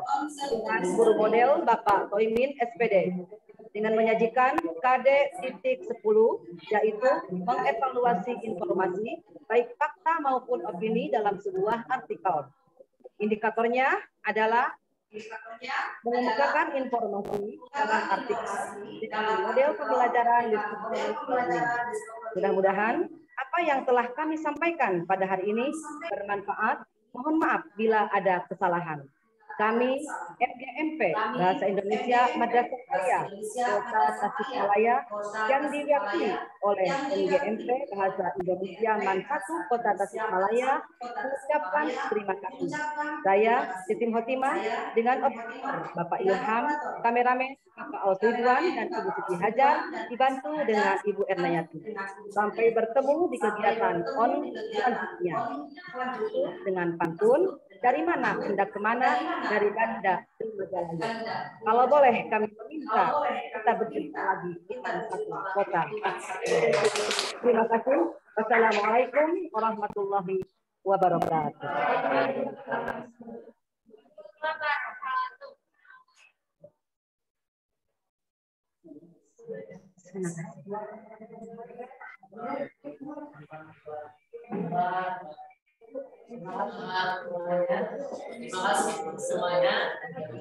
dengan guru model Bapak Toimin SPD dengan menyajikan KD titik 10 yaitu mengevaluasi informasi baik fakta maupun opini dalam sebuah artikel. Indikatornya adalah mengemukakan informasi dalam artikel dengan model pembelajaran diskusi. Mudah-mudahan apa yang telah kami sampaikan pada hari ini bermanfaat. Mohon maaf bila ada kesalahan. Kami MGMP Bahasa Indonesia Madrasah Aliyah Kota Tasikmalaya yang diwakili oleh MGMP Bahasa Indonesia Man 1 Kota Tasikmalaya mengucapkan terima kasih. Saya Siti Hotimah dengan operator Bapak Ilham, kameramen Bapak Osridwan dan Ibu Siti Hajar dibantu dengan Ibu Ernayati. Sampai bertemu di kegiatan on selanjutnya dengan pantun Dari mana? Hendak kemana? Dari Banda Majalaya. Kalau boleh kami meminta kita berjumpa lagi di satu kota. Terima kasih. Wassalamualaikum warahmatullahi wabarakatuh. Terima kasih semuanya.